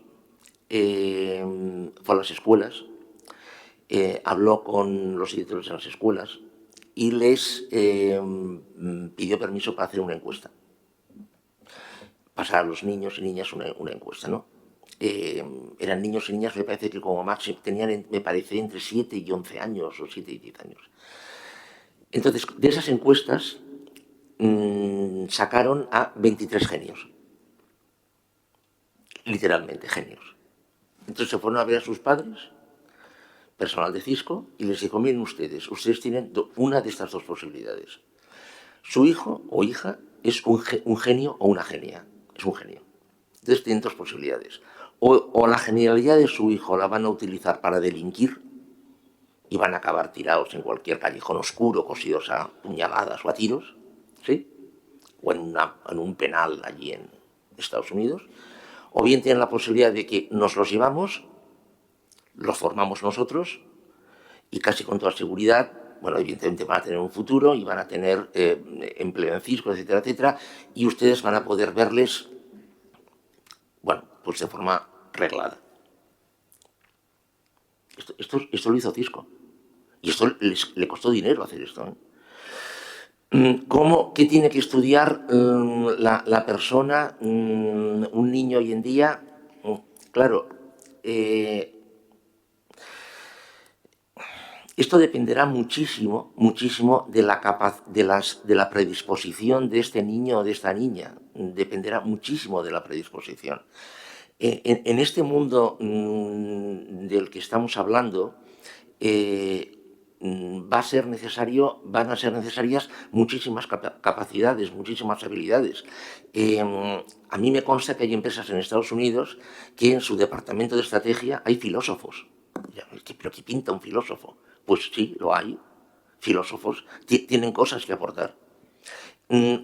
Speaker 6: fue a las escuelas, habló con los directores de las escuelas y les pidió permiso para hacer una encuesta. Pasar a los niños y niñas una encuesta, ¿no? Eran niños y niñas, me parece que como máximo tenían, me parece, entre 7 y 11 años o 7 y 10 años. Entonces, de esas encuestas sacaron a 23 genios. Literalmente, genios. Entonces se fueron a ver a sus padres, personal de Cisco, y les dijo, miren ustedes tienen una de estas dos posibilidades. Su hijo o hija es un genio o una genia. Es un genio. Entonces tienen dos posibilidades. O la genialidad de su hijo la van a utilizar para delinquir y van a acabar tirados en cualquier callejón oscuro, cosidos a puñaladas o a tiros, ¿sí? O en un penal allí en Estados Unidos. O bien tienen la posibilidad de que nos los llevamos, los formamos nosotros y casi con toda seguridad, bueno, evidentemente van a tener un futuro y van a tener empleo en Cisco, etcétera, etcétera, y ustedes van a poder verles, bueno, pues de forma reglada. Esto lo hizo Cisco. Y esto le costó dinero hacer esto, ¿eh? ¿Qué tiene que estudiar la persona, un niño hoy en día? Claro, esto dependerá muchísimo de la predisposición de este niño o de esta niña. Dependerá muchísimo de la predisposición. En este mundo del que estamos hablando, van a ser necesarias muchísimas capacidades, muchísimas habilidades. A mí me consta que hay empresas en Estados Unidos que en su departamento de estrategia hay filósofos. ¿Pero qué pinta un filósofo? Pues sí, lo hay. Filósofos tienen cosas que aportar.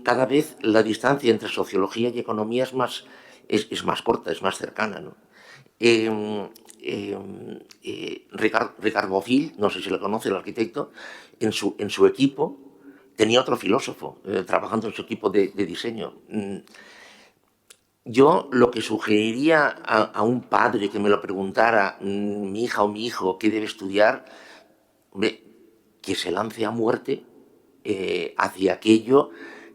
Speaker 6: Cada vez la distancia entre sociología y economía es más corta, es más cercana, ¿no? Ricard Bofill, no sé si lo conoce, el arquitecto, en su equipo tenía otro filósofo trabajando en su equipo de diseño. Yo lo que sugeriría a un padre que me lo preguntara, mi hija o mi hijo, ¿qué debe estudiar? Hombre, que se lance a muerte hacia aquello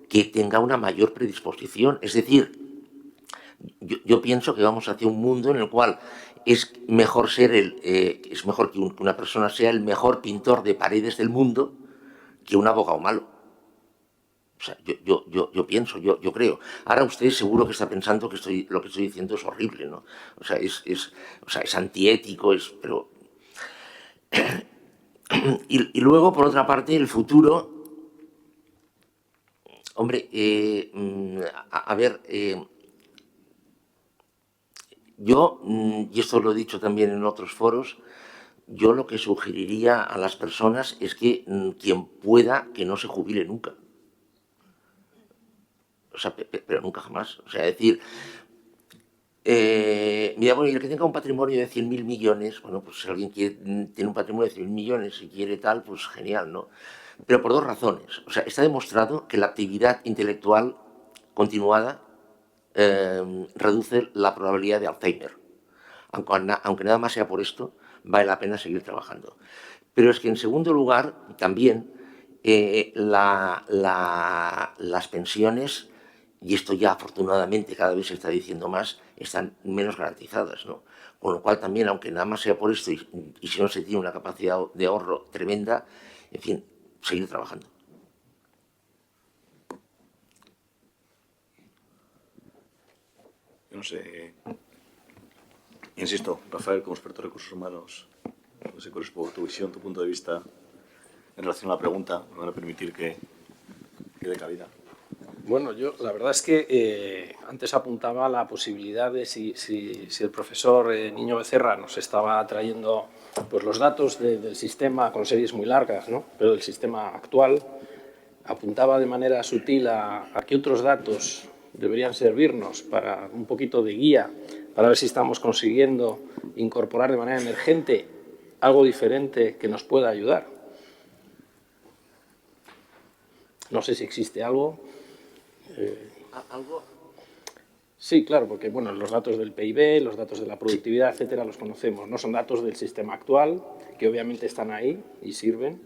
Speaker 6: que tenga una mayor predisposición. Es decir, yo pienso que vamos hacia un mundo en el cual es mejor que una persona sea el mejor pintor de paredes del mundo que un abogado malo. O sea, yo pienso, yo creo. Ahora usted seguro que está pensando que lo que estoy diciendo es horrible, ¿no? O sea, es antiético, pero... Y luego, por otra parte, el futuro... Hombre, a ver... Yo, y esto lo he dicho también en otros foros, yo lo que sugeriría a las personas es que quien pueda, que no se jubile nunca. O sea, pero nunca jamás. O sea, es decir, mira, bueno, y el que tenga un patrimonio de 100.000 millones, bueno, pues si alguien tiene un patrimonio de 100.000 millones y quiere tal, pues genial, ¿no? Pero por dos razones. O sea, está demostrado que la actividad intelectual continuada reduce la probabilidad de Alzheimer. Aunque nada más sea por esto, vale la pena seguir trabajando. Pero es que, en segundo lugar, también las pensiones, y esto ya afortunadamente cada vez se está diciendo más, están menos garantizadas, ¿no? Con lo cual también, aunque nada más sea por esto y si no se tiene una capacidad de ahorro tremenda, en fin, seguir trabajando.
Speaker 1: Yo no sé, insisto, Rafael, como experto en recursos humanos, no sé cuál es tu visión, tu punto de vista en relación a la pregunta, me van a permitir que dé cabida.
Speaker 4: Bueno, yo la verdad es que antes apuntaba la posibilidad de si el profesor Niño Becerra nos estaba trayendo pues, los datos del sistema con series muy largas, ¿no? Pero del sistema actual, apuntaba de manera sutil a qué otros datos deberían servirnos para un poquito de guía, para ver si estamos consiguiendo incorporar de manera emergente algo diferente que nos pueda ayudar. No sé si existe algo.
Speaker 6: ¿Algo?
Speaker 4: Sí, claro, porque bueno, los datos del PIB, los datos de la productividad, etcétera, los conocemos. No son datos del sistema actual, que obviamente están ahí y sirven,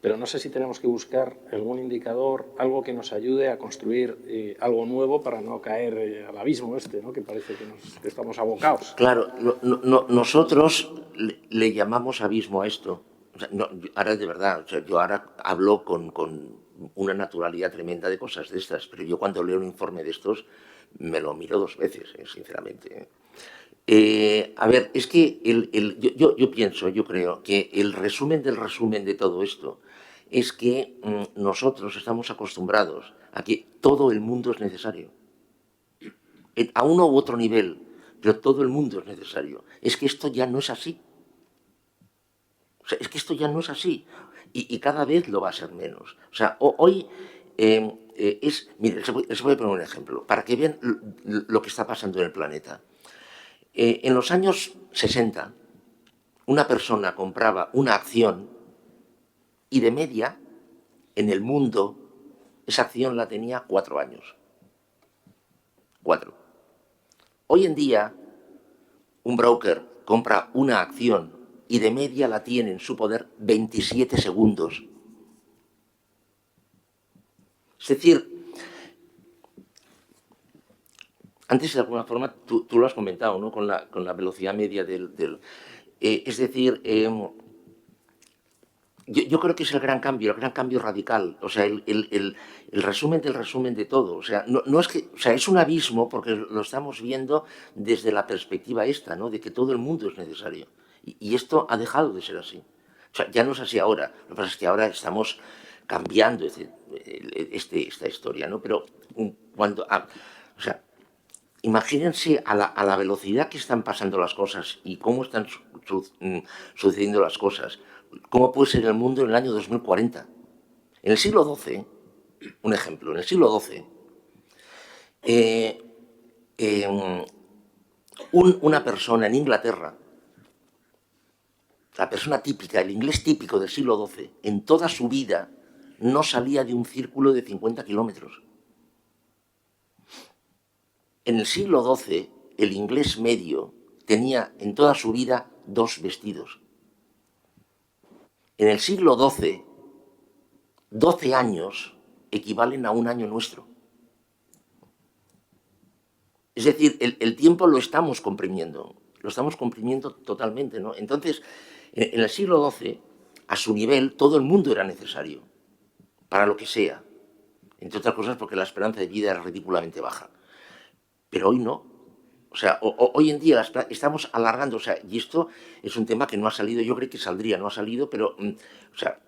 Speaker 4: pero no sé si tenemos que buscar algún indicador, algo que nos ayude a construir algo nuevo para no caer al abismo este, ¿no? Que parece que estamos abocados.
Speaker 6: Claro, nosotros le llamamos abismo a esto. O sea, no, ahora de verdad, o sea, yo ahora hablo con una naturalidad tremenda de cosas de estas, pero yo cuando leo un informe de estos me lo miro 2 veces, sinceramente. A ver, es que yo creo que el resumen del resumen de todo esto es que nosotros estamos acostumbrados a que todo el mundo es necesario. A uno u otro nivel, pero todo el mundo es necesario. Es que esto ya no es así. O sea, es que esto ya no es así. Y cada vez lo va a ser menos. O sea, hoy mire, les voy a poner un ejemplo, para que vean lo que está pasando en el planeta. En los años 60, una persona compraba una acción y de media, en el mundo, esa acción la tenía 4 años. 4. Hoy en día, un broker compra una acción y de media la tiene en su poder 27 segundos. Es decir, antes de alguna forma tú lo has comentado, ¿no? Con la velocidad media es decir, yo creo que es el gran cambio radical, o sea, el resumen del resumen de todo. O sea, no es que, o sea, es un abismo porque lo estamos viendo desde la perspectiva esta, ¿no? De que todo el mundo es necesario. Y esto ha dejado de ser así. O sea, ya no es así ahora. Lo que pasa es que ahora estamos cambiando esta historia, ¿no? Pero o sea, imagínense a la velocidad que están pasando las cosas y cómo están sucediendo las cosas. ¿Cómo puede ser el mundo en el año 2040? En el siglo XII, un ejemplo, en el siglo XII, una persona en Inglaterra, la persona típica, el inglés típico del siglo XII, en toda su vida no salía de un círculo de 50 kilómetros. En el siglo XII, el inglés medio tenía en toda su vida 2 vestidos. En el siglo XII, 12 años equivalen a un año nuestro. Es decir, el tiempo lo estamos comprimiendo totalmente, ¿no? Entonces, en el siglo XII, a su nivel, todo el mundo era necesario, para lo que sea. Entre otras cosas porque la esperanza de vida era ridículamente baja. Pero hoy no. O sea, hoy en día estamos alargando, o sea, y esto es un tema que no ha salido, yo creo que saldría, no ha salido, pero, o sea,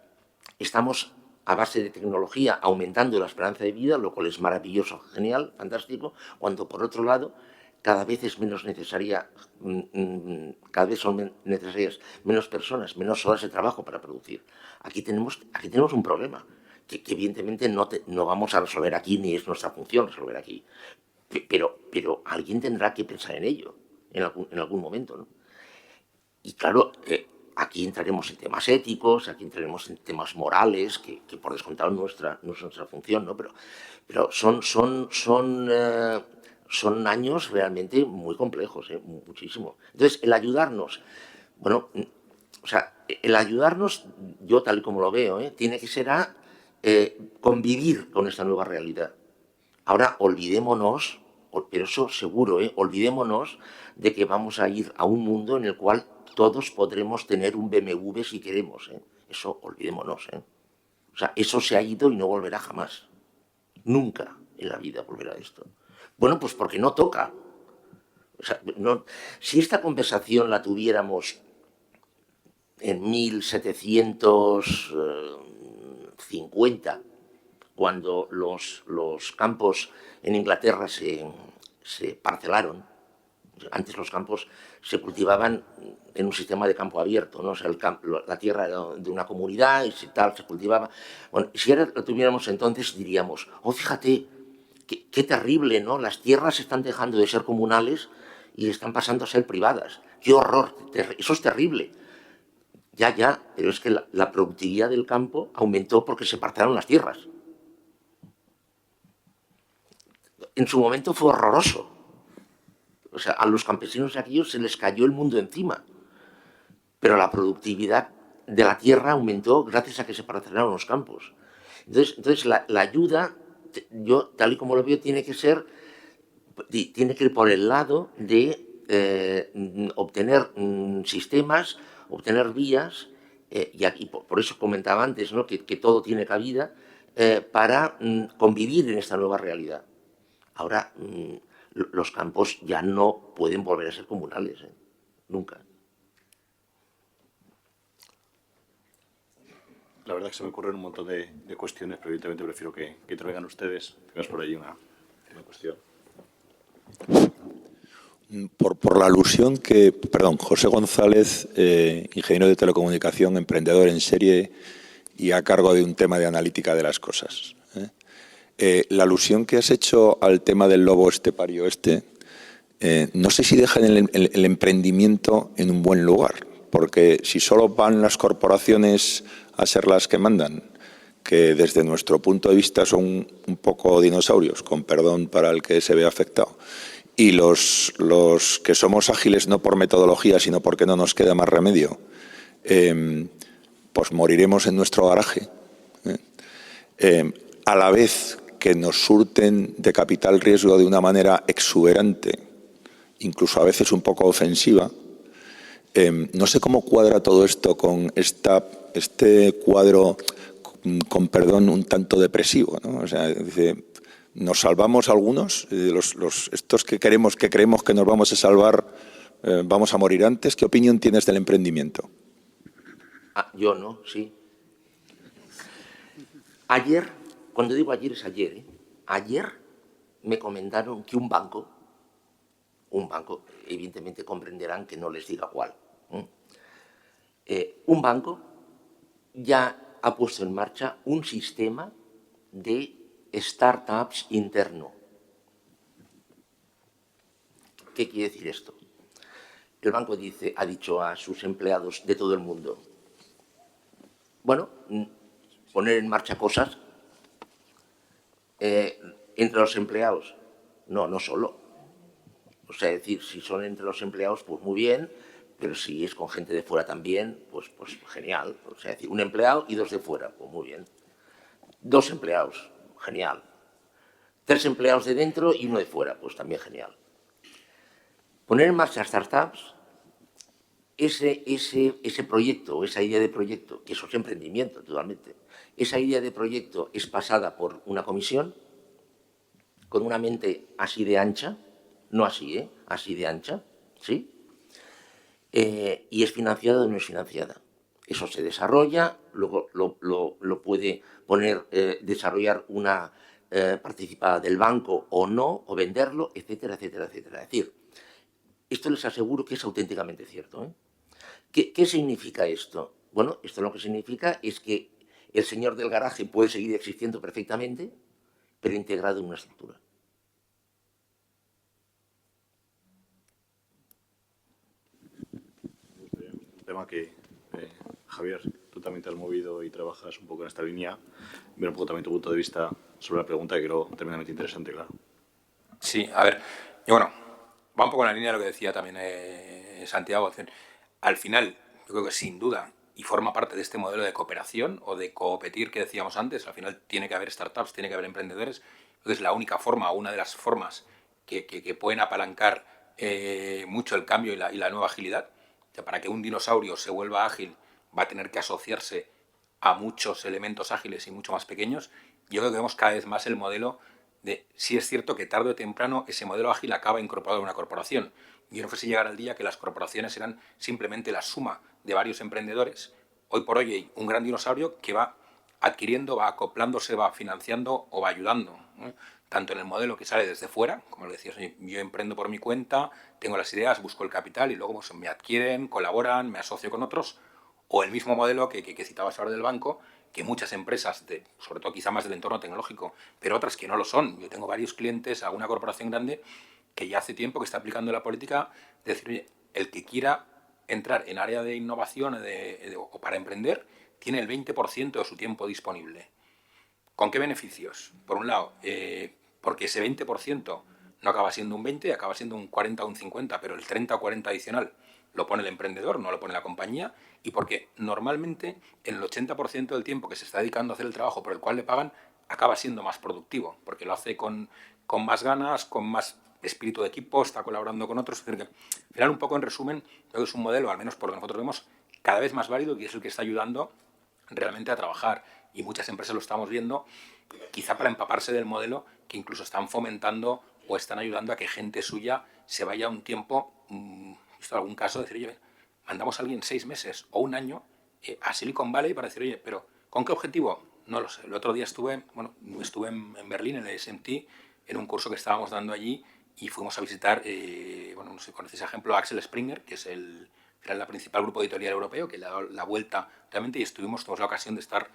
Speaker 6: estamos a base de tecnología aumentando la esperanza de vida, lo cual es maravilloso, genial, fantástico, cuando por otro lado cada vez es menos necesaria, cada vez son necesarias menos personas, menos horas de trabajo para producir. Aquí tenemos un problema que evidentemente no vamos a resolver aquí, ni es nuestra función resolver aquí. Pero alguien tendrá que pensar en ello en algún momento, ¿no? Y claro, aquí entraremos en temas éticos, aquí entraremos en temas morales, que por descontado no es nuestra función, ¿no? Pero son años realmente muy complejos, muchísimo. Entonces, el ayudarnos, bueno, o sea, el ayudarnos, yo tal y como lo veo, tiene que ser a convivir con esta nueva realidad. Ahora, olvidémonos, pero eso seguro, olvidémonos de que vamos a ir a un mundo en el cual todos podremos tener un BMW si queremos. Eso, olvidémonos. O sea, eso se ha ido y no volverá jamás. Nunca en la vida volverá esto. Bueno, pues porque no toca. O sea, si esta conversación la tuviéramos en 1750, cuando los campos en Inglaterra se parcelaron, Antes los campos se cultivaban en un sistema de campo abierto, ¿no? O sea, la tierra era de una comunidad y si tal se cultivaba. Bueno, si ahora lo tuviéramos entonces diríamos, oh, fíjate, qué terrible, ¿no? Las tierras están dejando de ser comunales y están pasando a ser privadas. ¡Qué horror! Eso es terrible. Ya, pero es que la productividad del campo aumentó porque se parcelaron las tierras. En su momento fue horroroso. O sea, a los campesinos aquellos se les cayó el mundo encima. Pero la productividad de la tierra aumentó gracias a que se parcelaron los campos. Entonces la ayuda, yo tal y como lo veo, tiene que ir por el lado de obtener sistemas, obtener vías, y aquí por eso comentaba antes, ¿no? que todo tiene cabida para convivir en esta nueva realidad. Ahora, los campos ya no pueden volver a ser comunales, nunca.
Speaker 1: La verdad es que se me ocurren un montón de cuestiones, pero evidentemente prefiero que intervengan ustedes. Tenemos por ahí una cuestión.
Speaker 10: Por la alusión que, José González, ingeniero de telecomunicación, emprendedor en serie y a cargo de un tema de analítica de las cosas. La alusión que has hecho al tema del lobo estepario no sé si dejan el emprendimiento en un buen lugar, porque si solo van las corporaciones a ser las que mandan, que desde nuestro punto de vista son un poco dinosaurios, con perdón para el que se ve afectado, y los que somos ágiles no por metodología, sino porque no nos queda más remedio, pues moriremos en nuestro garaje, a la vez que nos surten de capital riesgo de una manera exuberante, incluso a veces un poco ofensiva. No sé cómo cuadra todo esto con este cuadro, con perdón, un tanto depresivo, ¿no? O sea, dice, nos salvamos algunos, estos que creemos que nos vamos a salvar, vamos a morir antes. ¿Qué opinión tienes del emprendimiento?
Speaker 6: Yo no, sí. Ayer, cuando digo ayer es ayer, ayer me comentaron que un banco, evidentemente comprenderán que no les diga cuál, un banco ya ha puesto en marcha un sistema de startups interno. ¿Qué quiere decir esto? El banco ha dicho a sus empleados de todo el mundo, bueno, poner en marcha cosas entre los empleados. No solo. O sea, decir, si son entre los empleados, pues muy bien, pero si es con gente de fuera también, pues genial. O sea, decir, un empleado y 2 de fuera, pues muy bien. 2 empleados, genial. 3 empleados de dentro y 1 de fuera, pues también genial. Poner en marcha startups, ese proyecto, esa idea de proyecto, que eso es emprendimiento totalmente, esa idea de proyecto es pasada por una comisión con una mente así de ancha, no así, así de ancha, ¿sí? Y es financiada o no es financiada. Eso se desarrolla, luego lo puede desarrollar una participada del banco o no, o venderlo, etcétera, etcétera, etcétera. Es decir, esto les aseguro que es auténticamente cierto. ¿Qué significa esto? Bueno, esto lo que significa es que el señor del garaje puede seguir existiendo perfectamente, pero integrado en una estructura.
Speaker 1: Un tema que, Javier, tú también te has movido y trabajas un poco en esta línea. Ver un poco también tu punto de vista sobre la pregunta, que creo tremendamente interesante, claro.
Speaker 3: Sí, a ver, y bueno, va un poco en la línea de lo que decía también Santiago. Al final, yo creo que sin duda, y forma parte de este modelo de cooperación o de competir que decíamos antes, al final tiene que haber startups, tiene que haber emprendedores. Entonces, la única forma, o una de las formas que pueden apalancar mucho el cambio y la nueva agilidad, que para que un dinosaurio se vuelva ágil va a tener que asociarse a muchos elementos ágiles y mucho más pequeños. Yo creo que vemos cada vez más el modelo de, sí es cierto que tarde o temprano ese modelo ágil acaba incorporado en una corporación. Yo no sé si llegará el día que las corporaciones serán simplemente la suma de varios emprendedores. Hoy por hoy hay un gran dinosaurio que va adquiriendo, va acoplándose, va financiando o va ayudando, ¿no? tanto en el modelo que sale desde fuera, como lo decías, yo emprendo por mi cuenta, tengo las ideas, busco el capital y luego pues, me adquieren, colaboran, me asocio con otros, o el mismo modelo que citabas ahora del banco, que muchas empresas, sobre todo quizá más del entorno tecnológico, pero otras que no lo son. Yo tengo varios clientes, alguna corporación grande, que ya hace tiempo que está aplicando la política de decir, oye, el que quiera entrar en área de innovación o para emprender, tiene el 20% de su tiempo disponible. ¿Con qué beneficios? Por un lado, porque ese 20% no acaba siendo un 20, acaba siendo un 40 o un 50, pero el 30 o 40 adicional lo pone el emprendedor, no lo pone la compañía, y porque normalmente en el 80% del tiempo que se está dedicando a hacer el trabajo por el cual le pagan, acaba siendo más productivo, porque lo hace con más ganas, con más espíritu de equipo, está colaborando con otros. Es decir, que, al final, un poco en resumen, creo que es un modelo, al menos por lo que nosotros vemos, cada vez más válido, y es el que está ayudando realmente a trabajar. Y muchas empresas lo estamos viendo, quizá para empaparse del modelo, que incluso están fomentando o están ayudando a que gente suya se vaya un tiempo, visto algún caso, decir, oye, mandamos a alguien 6 meses o un año a Silicon Valley para decir, oye, pero ¿con qué objetivo? No lo sé. El otro día estuve en Berlín, en el SMT, en un curso que estábamos dando allí, y fuimos a visitar, no sé si conocéis, ejemplo, Axel Springer, que es era el principal grupo editorial europeo, que le ha dado la vuelta realmente, y tuvimos la ocasión de estar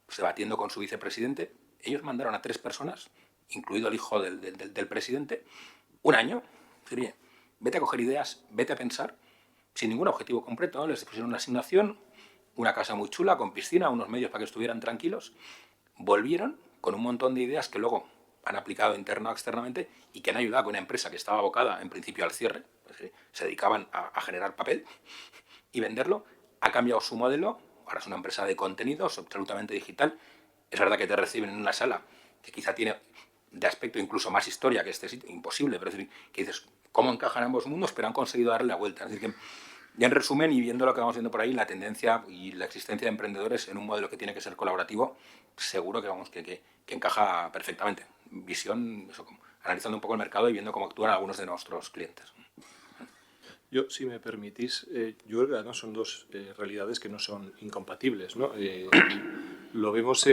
Speaker 3: pues, debatiendo con su vicepresidente. Ellos mandaron a 3 personas, incluido el hijo del presidente, un año. Oye, vete a coger ideas, vete a pensar, sin ningún objetivo concreto, ¿no? Les pusieron una asignación, una casa muy chula, con piscina, unos medios para que estuvieran tranquilos. Volvieron con un montón de ideas que luego han aplicado interno o externamente y que han ayudado a que una empresa que estaba abocada en principio al cierre, pues, se dedicaban a generar papel y venderlo, ha cambiado su modelo, ahora es una empresa de contenidos absolutamente digital. Es verdad que te reciben en una sala que quizá tiene de aspecto incluso más historia que este sitio, imposible, pero es decir, que dices, ¿cómo encajan ambos mundos? Pero han conseguido darle la vuelta. Es decir, que ya en resumen, y viendo lo que vamos viendo por ahí, la tendencia y la existencia de emprendedores en un modelo que tiene que ser colaborativo, seguro que encaja perfectamente. Visión, analizando un poco el mercado y viendo cómo actúan algunos de nuestros clientes.
Speaker 2: Yo, si me permitís, yo creo que además son dos realidades que no son incompatibles, ¿no? Lo vemos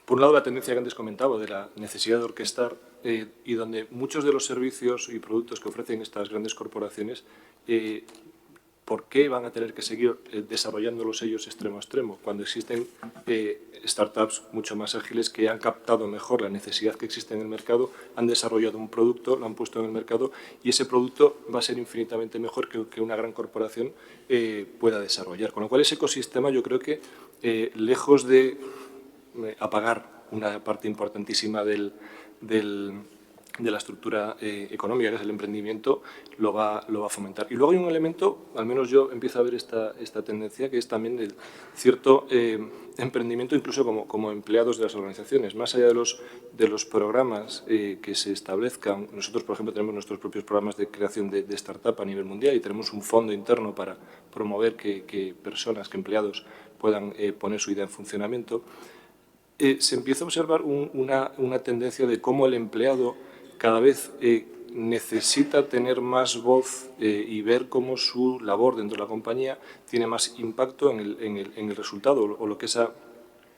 Speaker 2: por un lado, la tendencia que antes comentaba de la necesidad de orquestar y donde muchos de los servicios y productos que ofrecen estas grandes corporaciones, ¿por qué van a tener que seguir desarrollándolos ellos extremo a extremo? Cuando existen startups mucho más ágiles que han captado mejor la necesidad que existe en el mercado, han desarrollado un producto, lo han puesto en el mercado y ese producto va a ser infinitamente mejor que una gran corporación pueda desarrollar. Con lo cual, ese ecosistema yo creo que, lejos de apagar una parte importantísima de la estructura económica, que es el emprendimiento, lo va a fomentar. Y luego hay un elemento, al menos yo empiezo a ver esta tendencia, que es también el cierto emprendimiento incluso como empleados de las organizaciones. Más allá de los programas que se establezcan, nosotros, por ejemplo, tenemos nuestros propios programas de creación de startup a nivel mundial y tenemos un fondo interno para promover que personas, que empleados puedan poner su idea en funcionamiento. Se empieza a observar una tendencia de cómo el empleado cada vez necesita tener más voz y ver cómo su labor dentro de la compañía tiene más impacto en el resultado o lo que esa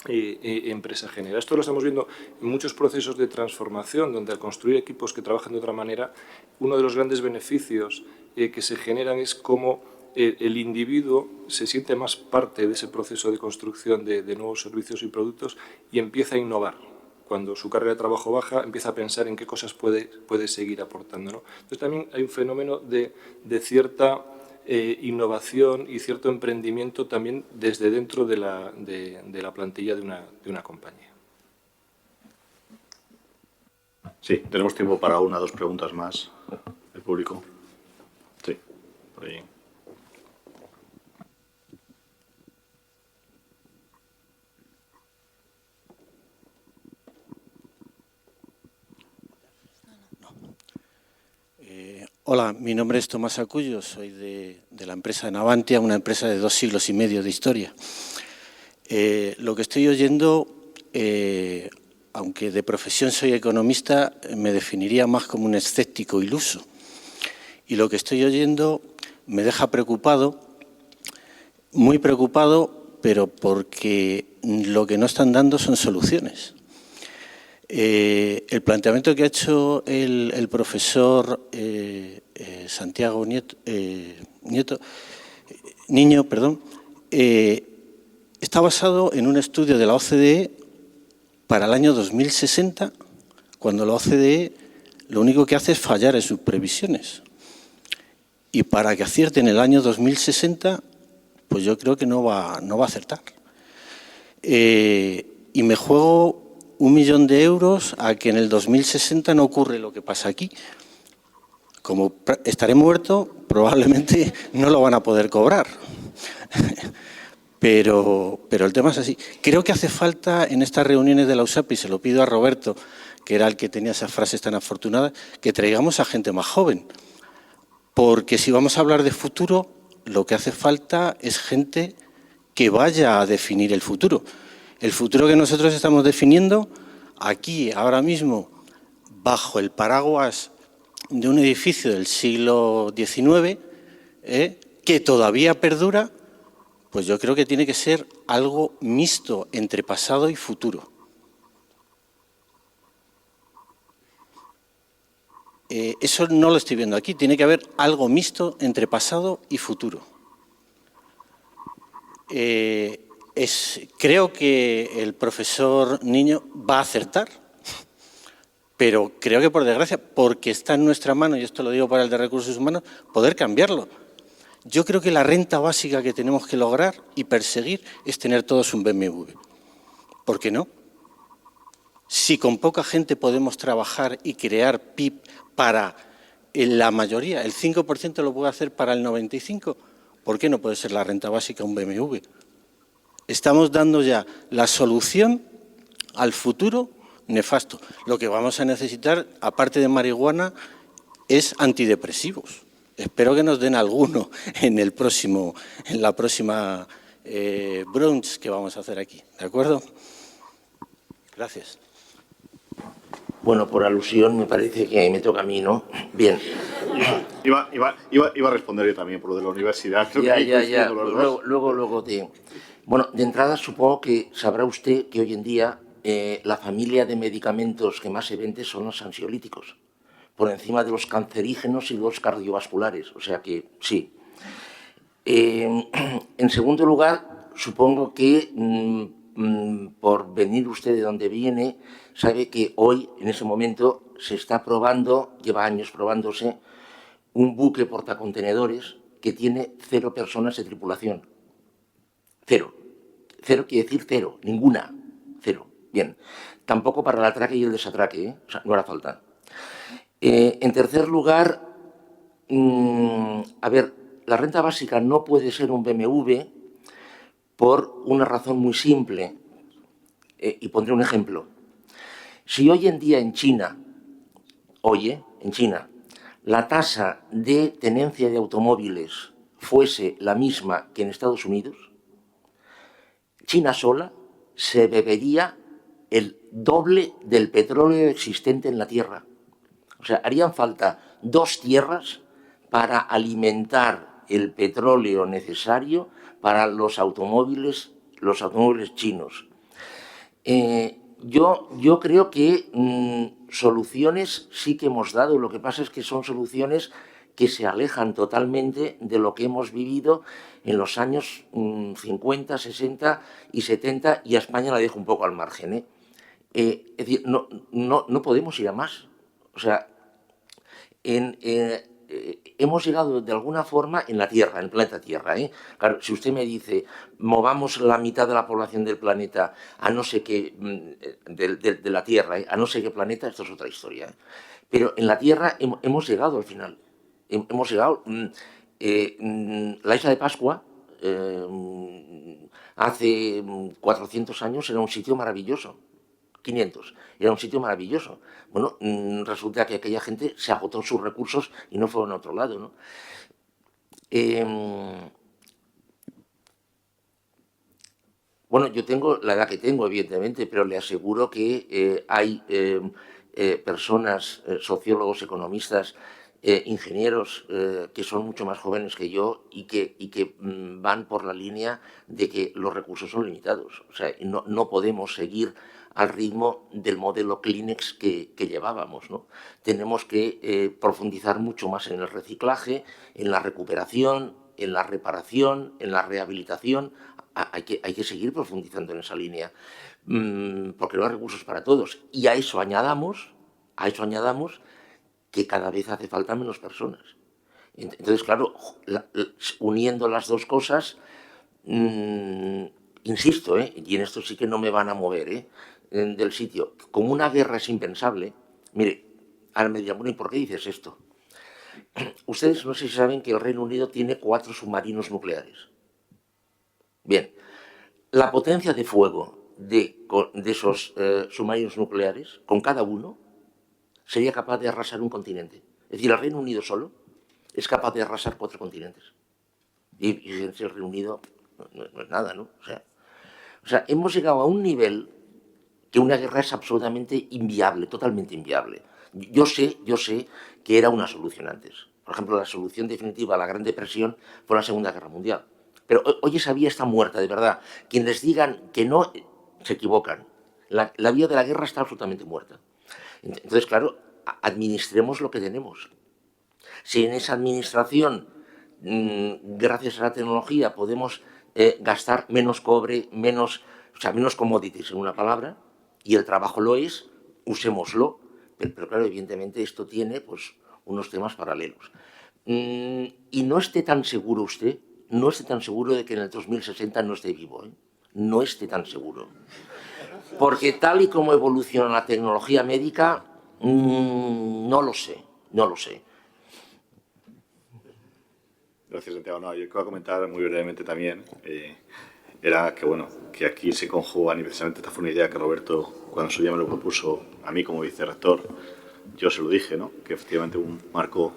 Speaker 2: empresa genera. Esto lo estamos viendo en muchos procesos de transformación, donde al construir equipos que trabajan de otra manera, uno de los grandes beneficios que se generan es cómo el individuo se siente más parte de ese proceso de construcción de nuevos servicios y productos y empieza a innovar. Cuando su carga de trabajo baja, empieza a pensar en qué cosas puede seguir aportando, ¿no? Entonces también hay un fenómeno de cierta innovación y cierto emprendimiento también desde dentro de la plantilla de una compañía.
Speaker 1: Sí, tenemos tiempo para 1 o 2 preguntas más. ¿El público? Sí, por ahí.
Speaker 11: Hola, mi nombre es Tomás Acuyo, soy de la empresa Navantia, una empresa de 2 siglos y medio de historia. Lo que estoy oyendo, aunque de profesión soy economista, me definiría más como un escéptico iluso. Y lo que estoy oyendo me deja preocupado, muy preocupado, pero porque lo que no están dando son soluciones. El planteamiento que ha hecho el profesor Santiago Niño, está basado en un estudio de la OCDE para el año 2060, cuando la OCDE lo único que hace es fallar en sus previsiones. Y para que acierte en el año 2060, pues yo creo que no va a acertar. Y me juego 1 millón de euros a que en el 2060 no ocurre lo que pasa aquí. Como estaré muerto, probablemente no lo van a poder cobrar. Pero el tema es así. Creo que hace falta en estas reuniones de la USAP, y se lo pido a Roberto, que era el que tenía esas frases tan afortunadas, que traigamos a gente más joven. Porque si vamos a hablar de futuro, lo que hace falta es gente que vaya a definir el futuro. El futuro que nosotros estamos definiendo aquí, ahora mismo, bajo el paraguas de un edificio del siglo XIX, que todavía perdura, pues yo creo que tiene que ser algo mixto entre pasado y futuro. Eso no lo estoy viendo aquí. Tiene que haber algo mixto entre pasado y futuro. Creo que el profesor Niño va a acertar, pero creo que por desgracia, porque está en nuestra mano, y esto lo digo para el de Recursos Humanos, poder cambiarlo. Yo creo que la renta básica que tenemos que lograr y perseguir es tener todos un BMW. ¿Por qué no? Si con poca gente podemos trabajar y crear PIB para la mayoría, el 5% lo puede hacer para el 95%, ¿por qué no puede ser la renta básica un BMW? Estamos dando ya la solución al futuro nefasto. Lo que vamos a necesitar, aparte de marihuana, es antidepresivos. Espero que nos den alguno en la próxima brunch que vamos a hacer aquí. ¿De acuerdo? Gracias.
Speaker 6: Bueno, por alusión me parece que me toca a mí, ¿no? Bien.
Speaker 1: Iba a responder yo también por lo de la universidad. Creo que
Speaker 6: Ya.
Speaker 1: los dos.
Speaker 6: Luego te... Bueno, de entrada supongo que sabrá usted que hoy en día la familia de medicamentos que más se vende son los ansiolíticos, por encima de los cancerígenos y los cardiovasculares. O sea que sí. En segundo lugar, supongo que por venir usted de donde viene, sabe que hoy, en ese momento, se está probando, lleva años probándose, un buque portacontenedores que tiene 0 personas de tripulación. 0. 0 quiere decir 0, ninguna. 0. Bien. Tampoco para el atraque y el desatraque, ¿eh? O sea, no hará falta. En tercer lugar, a ver, la renta básica no puede ser un BMW por una razón muy simple, y pondré un ejemplo. Si hoy en día en China, la tasa de tenencia de automóviles fuese la misma que en Estados Unidos, China sola se bebería el doble del petróleo existente en la Tierra. O sea, harían falta 2 tierras para alimentar el petróleo necesario para los automóviles chinos. Yo creo que soluciones sí que hemos dado. Lo que pasa es que son soluciones que se alejan totalmente de lo que hemos vivido en los años 50, 60 y 70, y a España la dejo un poco al margen. Es decir, no podemos ir a más. O sea, hemos llegado de alguna forma en la Tierra, en el planeta Tierra. Claro, si usted me dice, movamos la mitad de la población del planeta a no sé qué, de la Tierra, a no sé qué planeta, esto es otra historia. Pero en la Tierra hemos llegado al final. Hemos llegado. La isla de Pascua, hace 400 años, era un sitio maravilloso. 500. Era un sitio maravilloso. Bueno, resulta que aquella gente se agotó sus recursos y no fueron a otro lado, ¿no? Bueno, yo tengo la edad que tengo, evidentemente, pero le aseguro que hay personas, sociólogos, economistas, ingenieros que son mucho más jóvenes que yo y que van por la línea de que los recursos son limitados. O sea, no podemos seguir al ritmo del modelo Kleenex que llevábamos, ¿no? Tenemos que profundizar mucho más en el reciclaje, en la recuperación, en la reparación, en la rehabilitación. Hay que seguir profundizando en esa línea, porque no hay recursos para todos. Y a eso añadamos que cada vez hace falta menos personas. Entonces, claro, uniendo las dos cosas, insisto, y en esto sí que no me van a mover del sitio, como una guerra es impensable. Mire, ahora me dirán, bueno, ¿y por qué dices esto? Ustedes no sé si saben que el Reino Unido tiene 4 submarinos nucleares. Bien, la potencia de fuego de esos submarinos nucleares, con cada uno, sería capaz de arrasar un continente. Es decir, el Reino Unido solo es capaz de arrasar 4 continentes. Y el Reino Unido no es nada, ¿no? O sea, hemos llegado a un nivel que una guerra es absolutamente inviable, totalmente inviable. Yo sé que era una solución antes. Por ejemplo, la solución definitiva a la Gran Depresión fue la Segunda Guerra Mundial. Pero hoy esa vía está muerta, de verdad. Quienes digan que no, se equivocan. La vía de la guerra está absolutamente muerta. Entonces, claro, administremos lo que tenemos. Si en esa administración, gracias a la tecnología, podemos gastar menos cobre, menos commodities, en una palabra, y el trabajo lo es, usémoslo. Pero claro, evidentemente esto tiene pues unos temas paralelos. Y no esté tan seguro usted, no esté tan seguro de que en el 2060 no esté vivo, ¿eh? No esté tan seguro. Porque tal y como evoluciona la tecnología médica, no lo sé.
Speaker 1: Gracias, Santiago. No, yo que voy a comentar muy brevemente también era que, bueno, que aquí se conjuga precisamente esta fue una idea que Roberto, cuando su día me lo propuso a mí como vicerrector, yo se lo dije, ¿no? Que efectivamente un marco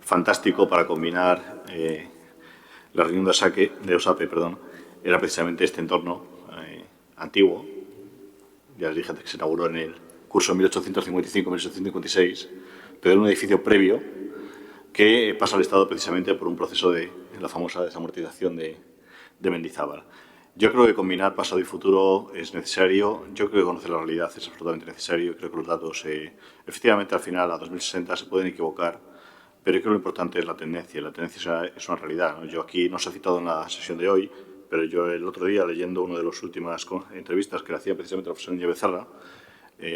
Speaker 1: fantástico para combinar la reunión de OSAPE, era precisamente este entorno antiguo. Ya les dije antes que se inauguró en el curso 1855-1856, pero era un edificio previo que pasa al Estado precisamente por un proceso de la famosa desamortización de Mendizábal. Yo creo que combinar pasado y futuro es necesario. Yo creo que conocer la realidad es absolutamente necesario. Creo que los datos, efectivamente, al final, a 2060, se pueden equivocar, pero creo que lo importante es la tendencia. La tendencia es una realidad, ¿no? Yo aquí no se ha citado en la sesión de hoy, pero yo el otro día, leyendo una de las últimas entrevistas que le hacía precisamente el profesor Íñigo Becerra,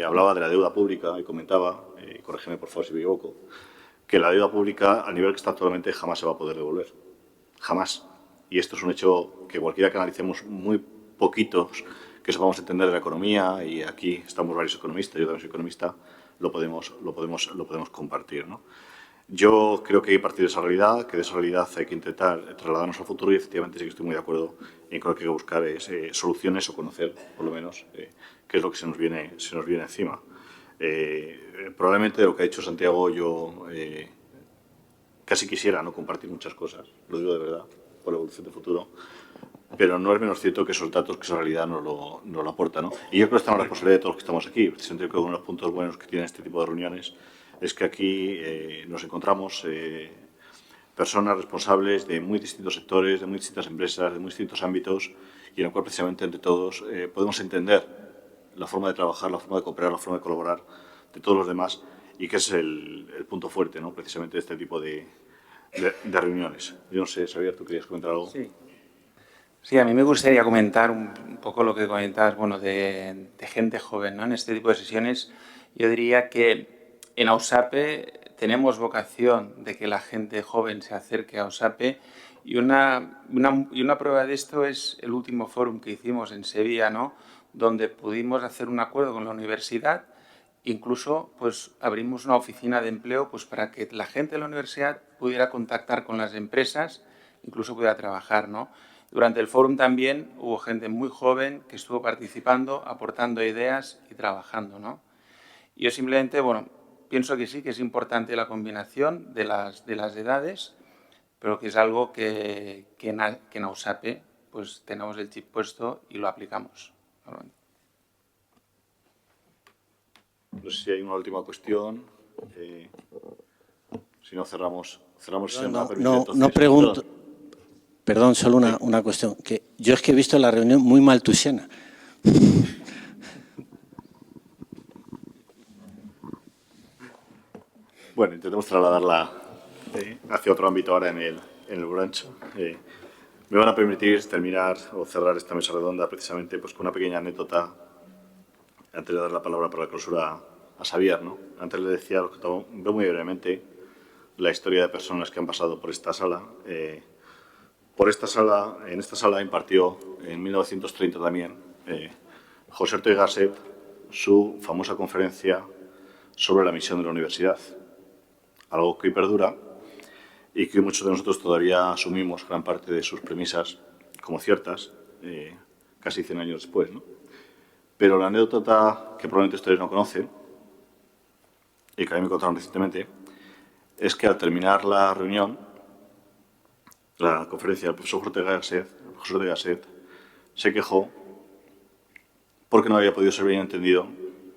Speaker 1: hablaba de la deuda pública y comentaba, corrígeme por favor si me equivoco, que la deuda pública, al nivel que está actualmente, jamás se va a poder devolver. Jamás. Y esto es un hecho que cualquiera que analicemos muy poquitos, que sepamos entender de la economía, y aquí estamos varios economistas, yo también soy economista, lo podemos compartir, ¿no? Yo creo que hay que partir de esa realidad, que de esa realidad hay que intentar trasladarnos al futuro y efectivamente sí que estoy muy de acuerdo en que lo que hay que buscar es soluciones o conocer, por lo menos, qué es lo que se nos viene encima. Probablemente de lo que ha dicho Santiago yo casi quisiera no compartir muchas cosas, lo digo de verdad, por la evolución de futuro, pero no es menos cierto que esos datos, que esa realidad nos lo aporta, ¿no? Y yo creo que esta es la responsabilidad de todos los que estamos aquí. Precisamente creo que uno de los puntos buenos que tienen este tipo de reuniones es que aquí nos encontramos personas responsables de muy distintos sectores, de muy distintas empresas, de muy distintos ámbitos, y en el cual precisamente entre todos podemos entender la forma de trabajar, la forma de cooperar, la forma de colaborar de todos los demás, y que es el punto fuerte, ¿no? Precisamente de este tipo de reuniones. Yo no sé, Xavier, ¿tú querías comentar algo?
Speaker 5: Sí, a mí me gustaría comentar un poco lo que comentabas, bueno, de gente joven, ¿no? En este tipo de sesiones yo diría que en AUSAPE tenemos vocación de que la gente joven se acerque a AUSAPE, y una prueba de esto es el último fórum que hicimos en Sevilla, ¿no? Donde pudimos hacer un acuerdo con la universidad. Incluso pues, abrimos una oficina de empleo pues, para que la gente de la universidad pudiera contactar con las empresas, incluso pudiera trabajar, ¿no? Durante el fórum también hubo gente muy joven que estuvo participando, aportando ideas y trabajando, ¿no? Yo simplemente, bueno, pienso que sí, que es importante la combinación de las edades, pero que es algo que en AUSAPE pues, tenemos el chip puesto y lo aplicamos.
Speaker 1: No sé si hay una última cuestión. Si no, cerramos sesión.
Speaker 11: No pregunto. Perdón, solo una cuestión. Que yo es que he visto la reunión muy maltusiana.
Speaker 1: Bueno, intentemos trasladarla hacia otro ámbito ahora en el brunch. Me van a permitir terminar o cerrar esta mesa redonda precisamente pues, con una pequeña anécdota antes de dar la palabra para la clausura a Xavier, ¿no? Antes le decía, veo muy brevemente la historia de personas que han pasado por esta sala. En esta sala impartió en 1930 también José Ortega y Gasset su famosa conferencia sobre la misión de la universidad, algo que hoy perdura y que muchos de nosotros todavía asumimos gran parte de sus premisas como ciertas, casi 100 años después, ¿no? Pero la anécdota que probablemente ustedes no conocen y que a mí me contaron recientemente es que al terminar la reunión, la conferencia del profesor Ortega y Gasset se quejó porque no había podido ser bien entendido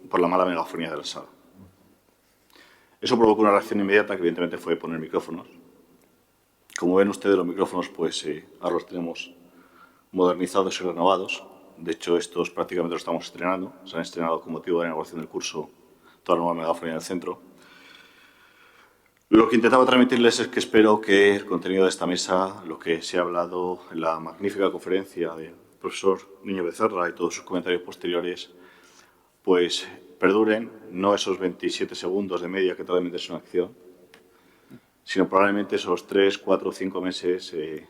Speaker 1: por la mala megafonía de la sala. Eso provocó una reacción inmediata que evidentemente fue poner micrófonos. Como ven ustedes, los micrófonos pues ahora los tenemos modernizados y renovados. De hecho, estos prácticamente los estamos estrenando. Se han estrenado con motivo de la inauguración del curso toda la nueva megafonía del centro. Lo que intentaba transmitirles es que espero que el contenido de esta mesa, lo que se ha hablado en la magnífica conferencia del profesor Niño Becerra y todos sus comentarios posteriores, pues perduren, no esos 27 segundos de media que tarda en meterse en acción, sino probablemente esos 3, 4 o 5 meses de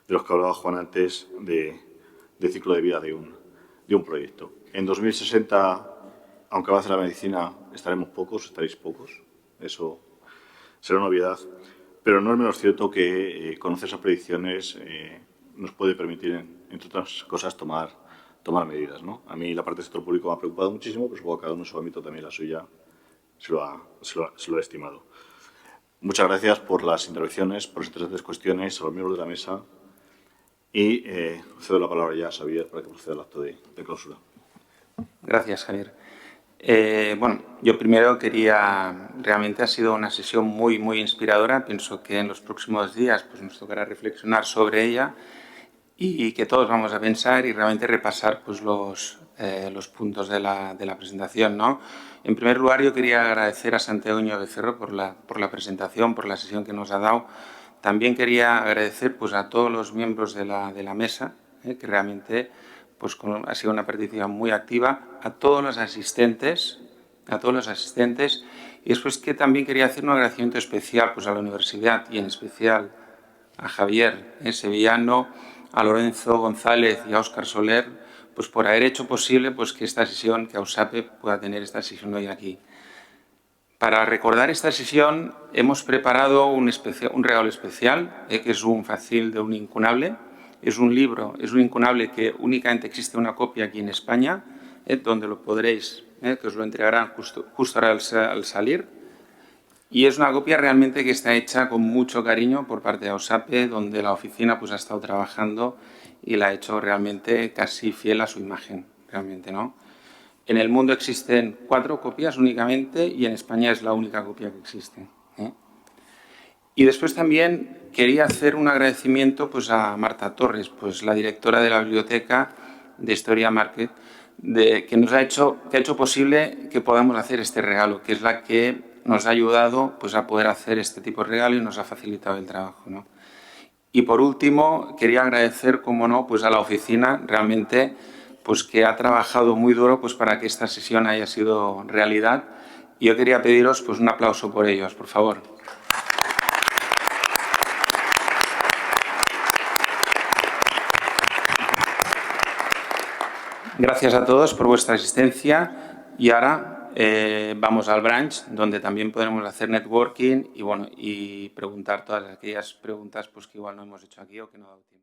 Speaker 1: los que hablaba Juan antes de ciclo de vida de un proyecto. En 2060, aunque avance la medicina, estaréis pocos, eso será una obviedad, pero no es menos cierto que conocer esas predicciones nos puede permitir, entre otras cosas, tomar medidas, ¿no? A mí la parte del sector público me ha preocupado muchísimo, pero supongo que cada uno en su ámbito también la suya se lo ha estimado. Muchas gracias por las intervenciones, por las interesantes cuestiones, a los miembros de la mesa y cedo la palabra ya a Xavier para que proceda al acto de clausura.
Speaker 5: Gracias, Javier. Bueno, yo primero realmente ha sido una sesión muy inspiradora. Pienso que en los próximos días pues, nos tocará reflexionar sobre ella y que todos vamos a pensar y realmente repasar pues, los puntos de la presentación, ¿no? En primer lugar, yo quería agradecer a Santiago Niño Becerra por la presentación, por la sesión que nos ha dado. También quería agradecer pues, a todos los miembros de la mesa, que realmente pues, ha sido una participación muy activa, a todos los asistentes, y después que también quería hacer un agradecimiento especial pues, a la universidad y en especial a Javier Sevillano, a Lorenzo González y a Óscar Soler, pues por haber hecho posible pues, que esta sesión, que AUSAPE pueda tener esta sesión hoy aquí. Para recordar esta sesión hemos preparado un regalo especial, que es un fácil de un incunable. Es un libro, es un incunable que únicamente existe una copia aquí en España, donde lo podréis, que os lo entregarán justo ahora al salir. Y es una copia realmente que está hecha con mucho cariño por parte de AUSAPE, donde la oficina pues, ha estado trabajando y la ha hecho realmente casi fiel a su imagen, realmente, ¿no? En el mundo existen 4 copias únicamente y en España es la única copia que existe. Y después también quería hacer un agradecimiento pues, a Marta Torres, pues, la directora de la Biblioteca de Historia Market, que ha hecho posible que podamos hacer este regalo, que es la que nos ha ayudado pues, a poder hacer este tipo de regalo y nos ha facilitado el trabajo, ¿no? Y por último, quería agradecer, como no, pues, a la oficina realmente pues, que ha trabajado muy duro pues, para que esta sesión haya sido realidad. Y yo quería pediros pues, un aplauso por ellos, por favor. Gracias a todos por vuestra asistencia y ahora vamos al brunch, donde también podremos hacer networking y preguntar todas aquellas preguntas pues, que igual no hemos hecho aquí o que no ha dado tiempo.